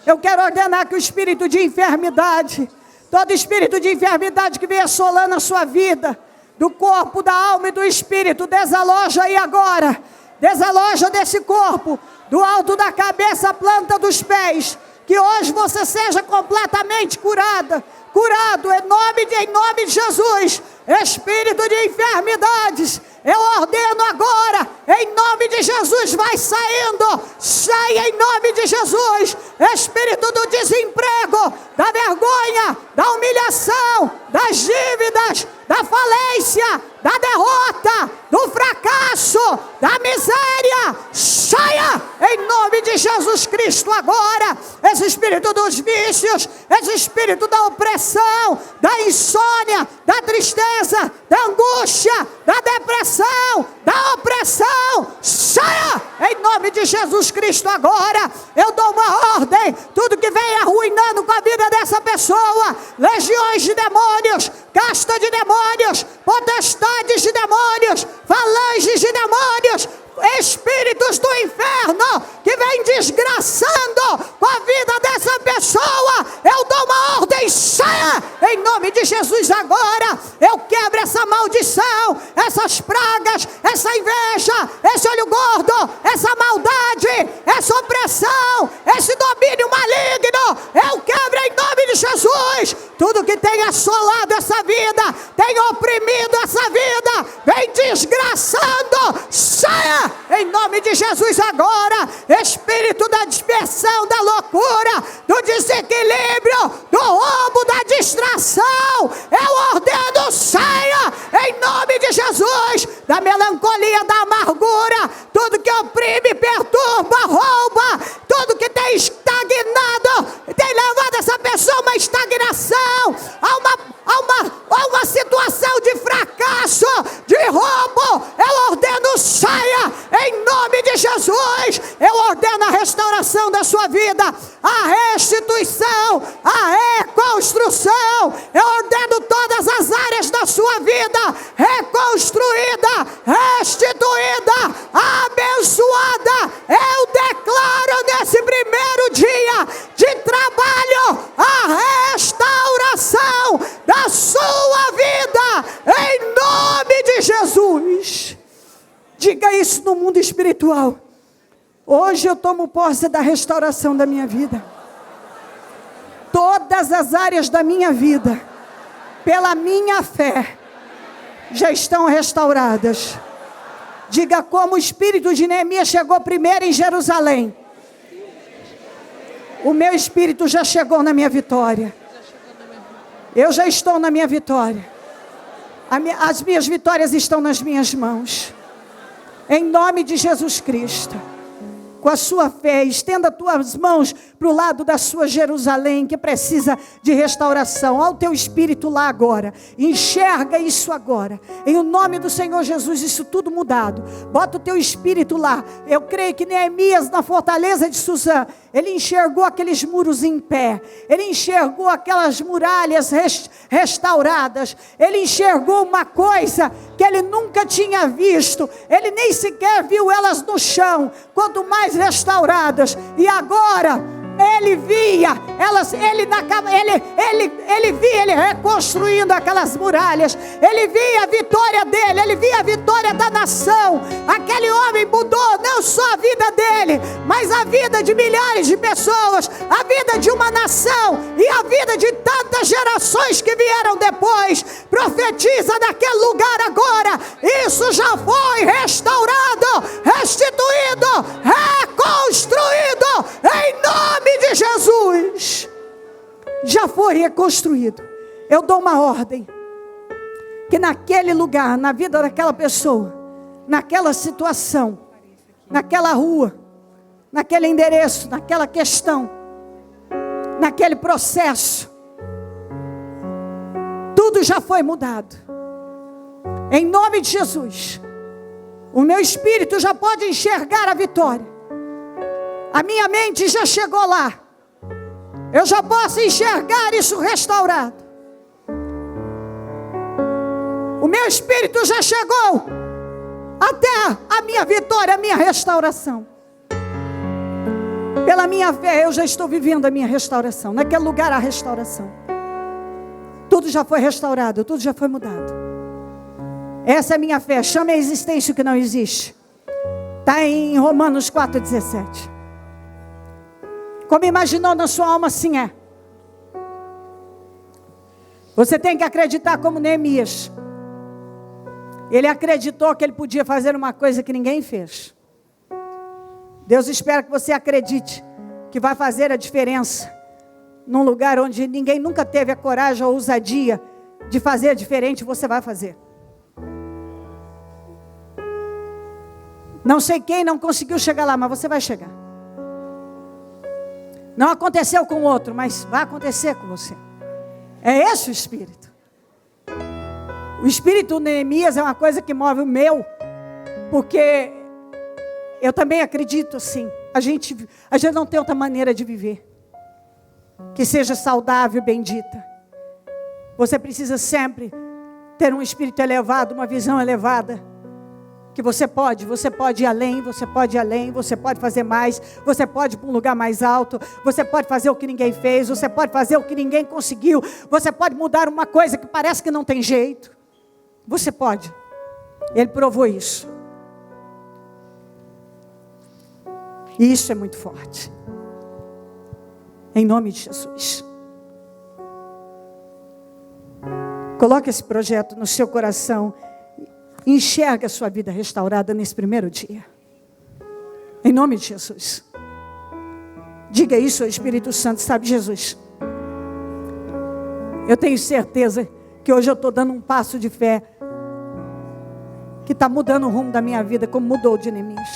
Eu quero ordenar que o espírito de enfermidade, todo espírito de enfermidade que vem assolando a sua vida, do corpo, da alma e do espírito, desaloja aí agora, desaloja desse corpo, do alto da cabeça à planta dos pés, que hoje você seja completamente curada, curado em nome de Jesus. Espírito de enfermidades, eu ordeno agora, em nome de Jesus, vai saindo, sai em nome de Jesus. Espírito do desemprego, da vergonha, da humilhação, das dívidas, da falência, da derrota, do fracasso, da miséria, saia em nome de Jesus Cristo agora. Esse espírito dos vícios, esse espírito da opressão, da insônia, da tristeza, da angústia, da depressão, da opressão, saia em nome de Jesus Cristo agora. Eu dou uma ordem, tudo que vem arruinando com a vida dessa pessoa, legiões de demônios, casta de demônios, potestades de demônios, falanges de demônios, espíritos do inferno que vem desgraçando com a vida dessa pessoa, eu dou uma ordem, saia em nome de Jesus agora. Eu quebro essa maldição, essas pragas, essa inveja, esse olho gordo, essa maldade, essa opressão, esse domínio maligno, eu quebro em nome de Jesus. Tudo que tem assolado essa vida, tem oprimido essa vida, vem desgraçando, saia em nome de Jesus agora. Espírito da dispersão, da loucura, do desequilíbrio, do roubo, da distração, eu ordeno, saia em nome de Jesus. Da melancolia, da amargura, tudo que oprime, perturba, rouba, tudo que tem estagnado, tem levado essa pessoa a uma estagnação, a uma situação de fracasso, de roubo, ordeno a restauração da sua vida, a restituição, a reconstrução. Eu ordeno todas as áreas da sua vida reconstruída, restituída, abençoada. Eu declaro nesse primeiro dia de trabalho a restauração da sua vida, em nome de Jesus. Diga isso no mundo espiritual. Hoje eu tomo posse da restauração da minha vida. Todas as áreas da minha vida, pela minha fé, já estão restauradas. Diga como o espírito de Neemias chegou primeiro em Jerusalém. O meu espírito já chegou na minha vitória. Eu já estou na minha vitória. As minhas vitórias estão nas minhas mãos. Em nome de Jesus Cristo. Com a sua fé, estenda as tuas mãos para o lado da sua Jerusalém, que precisa de restauração. Olha o teu espírito lá agora. Enxerga isso agora. Em o nome do Senhor Jesus, isso tudo mudado. Bota o teu espírito lá. Eu creio que Neemias, na fortaleza de Suzã, ele enxergou aqueles muros em pé. Ele enxergou aquelas muralhas restauradas. Ele enxergou uma coisa que ele nunca tinha visto. Ele nem sequer viu elas no chão, quanto mais restauradas. E agora ele via elas, ele via ele reconstruindo aquelas muralhas. Ele via a vitória dele, ele via a vitória da nação. Aquele homem mudou não só a vida dele, mas a vida de milhares de pessoas, a vida de uma nação e a vida de tantas gerações que vieram depois. Profetiza naquele lugar agora. Isso já foi restaurado, restituído, reconstruído em nome de Jesus. Já foi reconstruído. Eu dou uma ordem, que naquele lugar, na vida daquela pessoa, naquela situação, naquela rua, naquele endereço, naquela questão, naquele processo, tudo já foi mudado. Em nome de Jesus. O meu espírito já pode enxergar a vitória. A minha mente já chegou lá. Eu já posso enxergar isso restaurado. O meu espírito já chegou até a minha vitória, a minha restauração. Pela minha fé, eu já estou vivendo a minha restauração. Naquele lugar, a restauração. Tudo já foi restaurado, tudo já foi mudado. Essa é a minha fé. Chame a existência o que não existe. Está em Romanos 4,17. Como imaginou na sua alma, assim é. Você tem que acreditar como Neemias. Ele acreditou que ele podia fazer uma coisa que ninguém fez. Deus espera que você acredite que vai fazer a diferença num lugar onde ninguém nunca teve a coragem ou a ousadia de fazer diferente. Você vai fazer. Não sei quem não conseguiu chegar lá, mas você vai chegar. Não aconteceu com o outro, mas vai acontecer com você. É esse o espírito. O espírito de Neemias é uma coisa que move o meu, porque eu também acredito assim. A gente não tem outra maneira de viver que seja saudável, bendita. Você precisa sempre ter um espírito elevado, uma visão elevada. Que você pode ir além, você pode ir além, você pode fazer mais, você pode ir para um lugar mais alto, você pode fazer o que ninguém fez, você pode fazer o que ninguém conseguiu, você pode mudar uma coisa que parece que não tem jeito. Você pode. Ele provou isso. E isso é muito forte. Em nome de Jesus. Coloque esse projeto no seu coração. Enxerga a sua vida restaurada nesse primeiro dia. Em nome de Jesus. Diga isso ao Espírito Santo. Sabe, Jesus, eu tenho certeza que hoje eu estou dando um passo de fé que está mudando o rumo da minha vida, como mudou o de Neemias.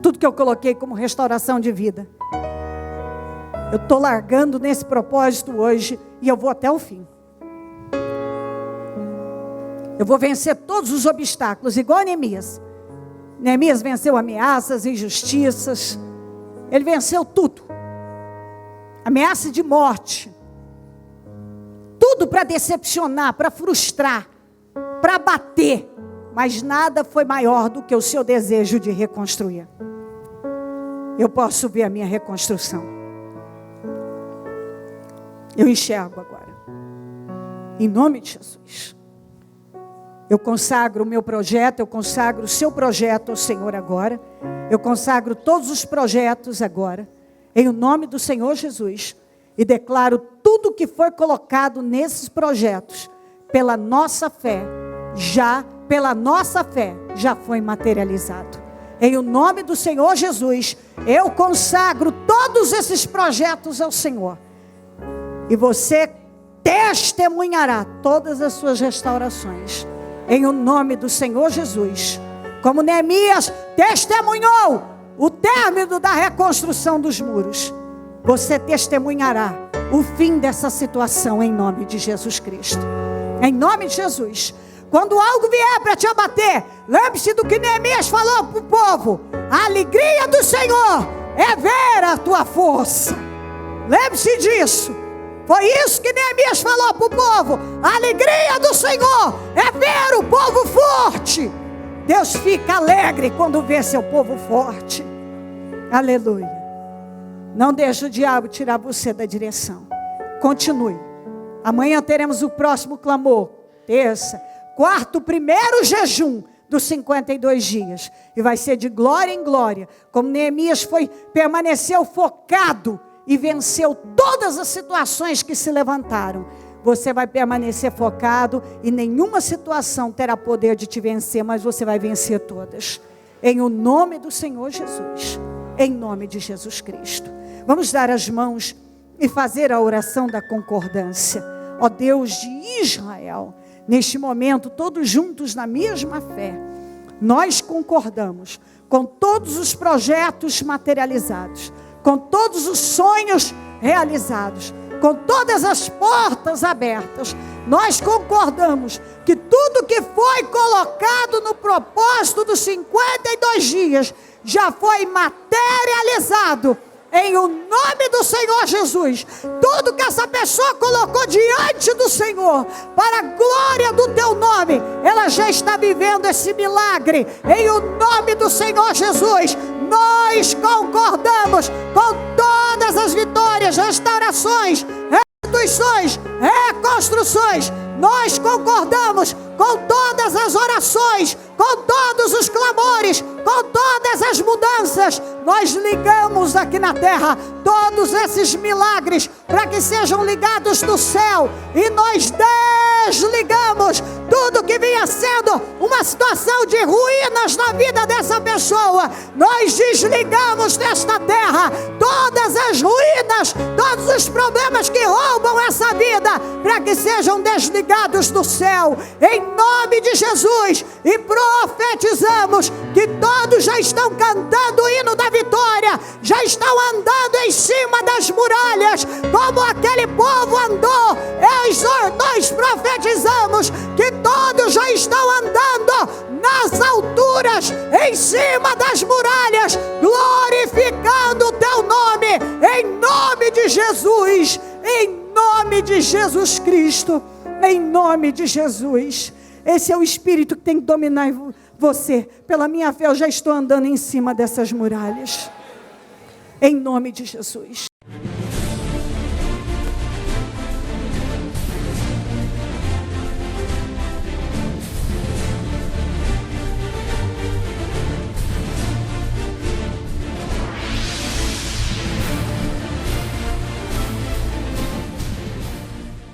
Tudo que eu coloquei como restauração de vida, eu estou largando nesse propósito hoje e eu vou até o fim. Eu vou vencer todos os obstáculos, igual a Neemias. Neemias venceu ameaças, injustiças. Ele venceu tudo. Ameaça de morte. Tudo para decepcionar, para frustrar, para bater. Mas nada foi maior do que o seu desejo de reconstruir. Eu posso ver a minha reconstrução. Eu enxergo agora. Em nome de Jesus. Eu consagro o meu projeto, eu consagro o seu projeto ao Senhor agora. Eu consagro todos os projetos agora. Em o nome do Senhor Jesus. E declaro tudo que foi colocado nesses projetos, pela nossa fé, já foi materializado. Em o nome do Senhor Jesus, eu consagro todos esses projetos ao Senhor. E você testemunhará todas as suas restaurações. Em o nome do Senhor Jesus. Como Neemias testemunhou o término da reconstrução dos muros. Você testemunhará o fim dessa situação em nome de Jesus Cristo. Em nome de Jesus. Quando algo vier para te abater, lembre-se do que Neemias falou para o povo. A alegria do Senhor é ver a tua força. Lembre-se disso. Foi isso que Neemias falou para o povo. A alegria do Senhor é ver o povo forte. Deus fica alegre quando vê seu povo forte. Aleluia. Não deixe o diabo tirar você da direção. Continue. Amanhã teremos o próximo clamor. Terça. Quarto, primeiro jejum dos 52 dias. E vai ser de glória em glória. Como Neemias permaneceu focado e venceu todas as situações que se levantaram. Você vai permanecer focado e nenhuma situação terá poder de te vencer, mas você vai vencer todas. Em o nome do Senhor Jesus. Em nome de Jesus Cristo. Vamos dar as mãos e fazer a oração da concordância. Ó Deus de Israel, neste momento, todos juntos na mesma fé, nós concordamos com todos os projetos materializados, com todos os sonhos realizados, com todas as portas abertas. Nós concordamos que tudo que foi colocado no propósito dos 52 dias já foi materializado em o nome do Senhor Jesus. Tudo que essa pessoa colocou diante do Senhor, para a glória do teu nome, ela já está vivendo esse milagre. Em o nome do Senhor Jesus, nós concordamos com todas as vitórias, restaurações, restituições, reconstruções. Nós concordamos com todas as orações, com todos os clamores, com todas as mudanças. Nós ligamos aqui na terra todos esses milagres para que sejam ligados do céu. E nós desligamos tudo que vinha sendo uma situação de ruínas na vida dessa pessoa. Nós desligamos desta terra todas as ruínas, todos os problemas que roubam essa vida, para que sejam desligados do céu. Em nome de Jesus. E profetizamos que todos já estão cantando o hino da vitória, já estão andando em cima das muralhas, como aquele povo andou. Nós profetizamos que todos já estão andando nas alturas, em cima das muralhas, glorificando o teu nome, em nome de Jesus, em nome de Jesus Cristo, em nome de Jesus. Esse é o Espírito que tem que dominar você. Pela minha fé eu já estou andando em cima dessas muralhas. Em nome de Jesus.